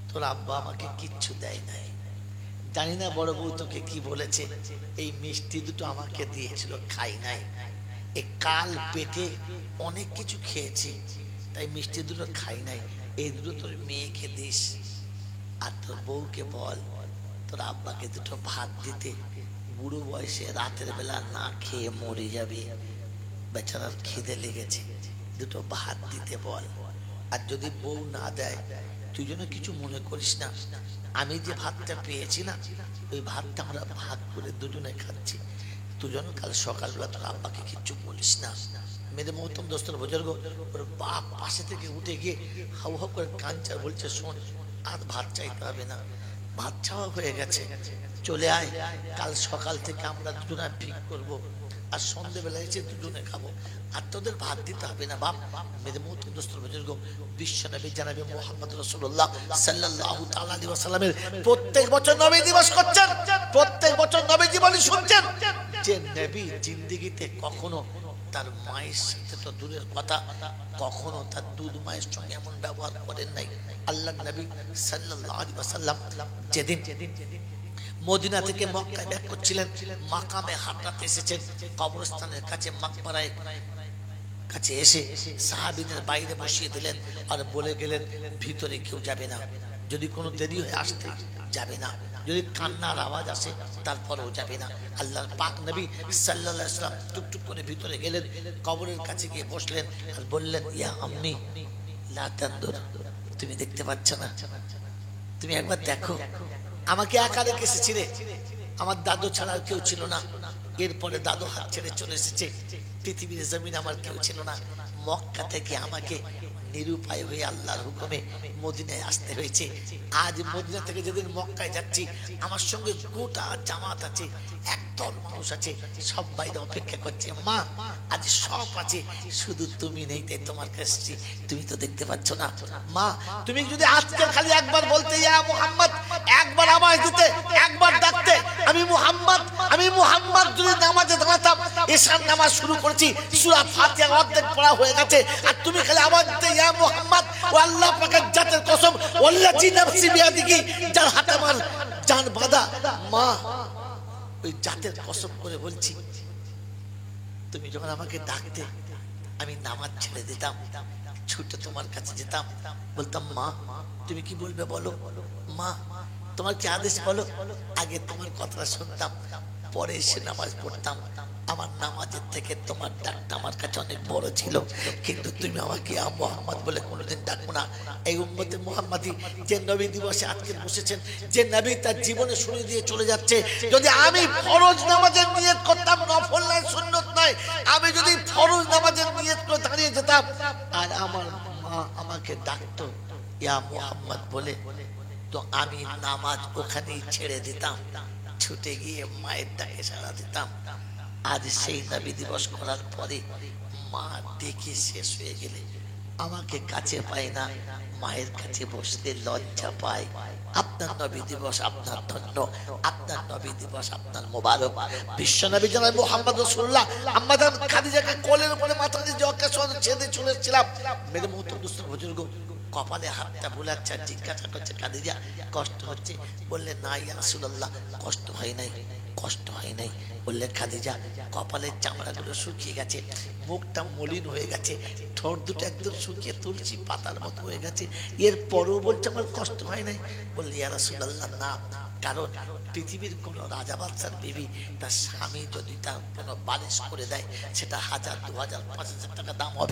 তোর আব্বা আমাকে কিচ্ছু দেয় নাই, জানি না বড় বউ তোকে কি বলেছে, এই মিষ্টি দুটো আমাকে দিয়েছিল, খাই নাই। এই কাল পেটে অনেক কিছু খেয়েছি, তাই মিষ্টি দুটো খাই নাই, এই দুটো তোর মেয়েকে দিস, আর তোর বউকে বল তোর আব্বাকে দুটো ভাত দিতে, বুড়ো বয়সে রাতের বেলা না খেয়ে মরে যাবে, বেচারার খিদে লেগেছে, দুটো ভাত দিতে বল। আর যদি বউ না দেয় তুই যেন কিছু মনে করিস না, আমি যে ভাতটা পেয়েছি না, ওই ভাতটা আমরা ভাগ করে দুজনে খাচ্ছি, দুজন কাল সকালবেলা তোর আব্বাকে কিচ্ছু বলিস না। মেরে মহতম দোস্তর বুজুর্গ, ওর বাপ পাশে থেকে উঠে গিয়ে হাউ হাউ করে কাঞ্চার বলছে শোন, আর ভাত চাইতে হবে না, ভাত চাওয়া হয়ে গেছে, চলে আয়, কাল সকাল থেকে আমরা দুজনে ভিক করবো, আর সন্ধ্যেবেলা এসে দুজনে খাবো, আর তোদের ভাত দিতে হবে না বাপ। মেরে মহতম দোস্তর বুজুর্গ, বিশ্বনবী জনাবে মুহাম্মদ রাসূলুল্লাহ সাল্লাল্লাহু তাআলা আলাইহি ওয়াসাল্লামের প্রত্যেক বছর নবী দিবস করছেন, প্রত্যেক বছর নবী জীবনী শুনছেন, যে নবী জিন্দেগিতে কখনো তার মায়ের সাথে তো দূরের কথা, কখনো তার দুধ মায়ের সঙ্গে এমন ব্যবহার করেন নাই। আল্লাহ নবী সাল্লাল্লাহু আলাইহি ওয়াসাল্লাম যেদিন মদিনা থেকে মক্কায় ব্যাক করছিলেন, মাকামে হাতরাত এসেছেন, কবরস্থানের কাছে মাকবারায় কাছে এসে সাহাবীদের বাইরে বসিয়ে দিলেন, আর বলে গেলেন ভিতরে কেউ যাবে না, যদি কোনো দেরি হয়ে আসতে যাবে না, যদি কান্নার আওয়াজ আসে তারপরেও যাবে না। আল্লাহর পাক নবী সাল্লাল্লাহু আলাইহি ওয়াসাল্লাম টুকটুক করে ভিতরে গেলেন, কবরের কাছে গিয়ে বসলেন, আর বললেন ইয়া আম্মি লা তানদুর, তুমি দেখতে পাচ্ছ না, তুমি একবার দেখো, আমাকে একা রেখে এসেছিলে, আমার দাদু ছাড়া কেউ ছিল না, এরপরে দাদু হাত ছেড়ে চলে এসেছে, পৃথিবীর জমিন আমার কেউ ছিল না, মক্কা থেকে আমাকে নিরুপায় হয়ে আল্লাহর হুকুমে মদিনায় আসতে হয়েছে। আজ মদিনা থেকে যেদিন মক্কায় যাচ্ছি, আমার সঙ্গে গোটা জামাত আছে, একদল মানুষ আছে, সব বাইরে অপেক্ষা করছে, মা আজ সব আছে, শুধু তুমি নেই, তাই তোমার কাছে, তুমি তো দেখতে পাচ্ছ না। মা তুমি যদি আজকে খালি একবার বলতে ইয়া মুহাম্মদ, একবার আওয়াজ দিতে, একবার ডাকতে, আমি মুহাম্মদ, আমি মুহাম্মদ, যদি নামাজে দাঁড়াতাম, এশার নামাজ শুরু করেছি, সূরা ফাতিহা অর্ধেক পড়া হয়ে গেছে, আর তুমি খালি আওয়াজ দিতে ইয়া মুহাম্মদ, ও আল্লাহ পাকের জাতের কসম, ওয়াল্লাযী নাফসি বিয়াদিহি, যার হাতে আমার জান বাঁধা, মা ওই জাতের কসম করে বলছি, তুমি যখন আমাকে ডাকতে, আমি নামাজ ছেড়ে দিতাম, ছুটে তোমার কাছে যেতাম, বলতাম মা তুমি কি বলবে বলো, মা তোমার কি আদেশ বলো, আগে তোমার কথা শুনতাম, পরে এসে নামাজ পড়তাম, আমার নামাজের থেকে তোমার ডাকটা আমার কাছে অনেক বড় ছিল, কিন্তু তুমি আমাকে মোহাম্মদ বলে কোনোদিন ডাকবো না। এই উম্মতে মুহাম্মাদি যে নবী দিবসে আজকে বসেছেন, যে নবী তার জীবনে শুনে দিয়ে চলে যাচ্ছে, যদি আমি ফরজ নামাজের নিয়ত করতাম, নফল নয়, সুন্নত নয়, আমি যদি ফরজ নামাজের নিয়ত করে দাঁড়িয়ে যেতাম আর আমার মা আমাকে ডাকতো ইয়া মুহাম্মদ বলে, তো আমি নামাজ ওখানেই ছেড়ে দিতাম, ছুটে গিয়ে মায়ের ডাকে সাড়া দিতাম। আজ সেই নবী দিবস করার পরে মা ডেকে শেষ হয়ে গেলে আমাকে কাছে পায় না, মায়ের কাছে বসতে লজ্জা পায়। আপনার নবী দিবস আপনার ধন্য, আপনার নবী দিবস আপনার মোবারক। বিশ্ব নবী জনাব মুহাম্মদ রাসূলুল্লাহ আম্মা জান খাদিজাকে কোলের উপরে মাথা দিয়ে জোকে ছেড়ে চলে এসেছিলাম। মেরে মুহূর্ত বুজুর্গ কপালে হাতটা বুলাচ্ছে, জিজ্ঞাসা করছে খাদিজা কষ্ট হচ্ছে? বললে না ইয়া রাসূলুল্লাহ কষ্ট হয় নাই, কষ্ট হয় নাই। বললে খাদিজা কপালের চামড়াগুলো শুকিয়ে গেছে, মুখটা মলিন হয়ে গেছে, ঠোঁট দুটো একদম শুকিয়ে তুলসী পাতার মতো হয়ে গেছে, এর পরেও বলছে আমার কষ্ট হয় নাই। বললে ইয়া রাসূলুল্লাহ না, কারণ পৃথিবীর কোন রাজা বাদশার বিবি তার স্বামী যদি তার কোনো বালিশ করে দেয় সেটা 1000, 2000, 5000 টাকা দাম হবে।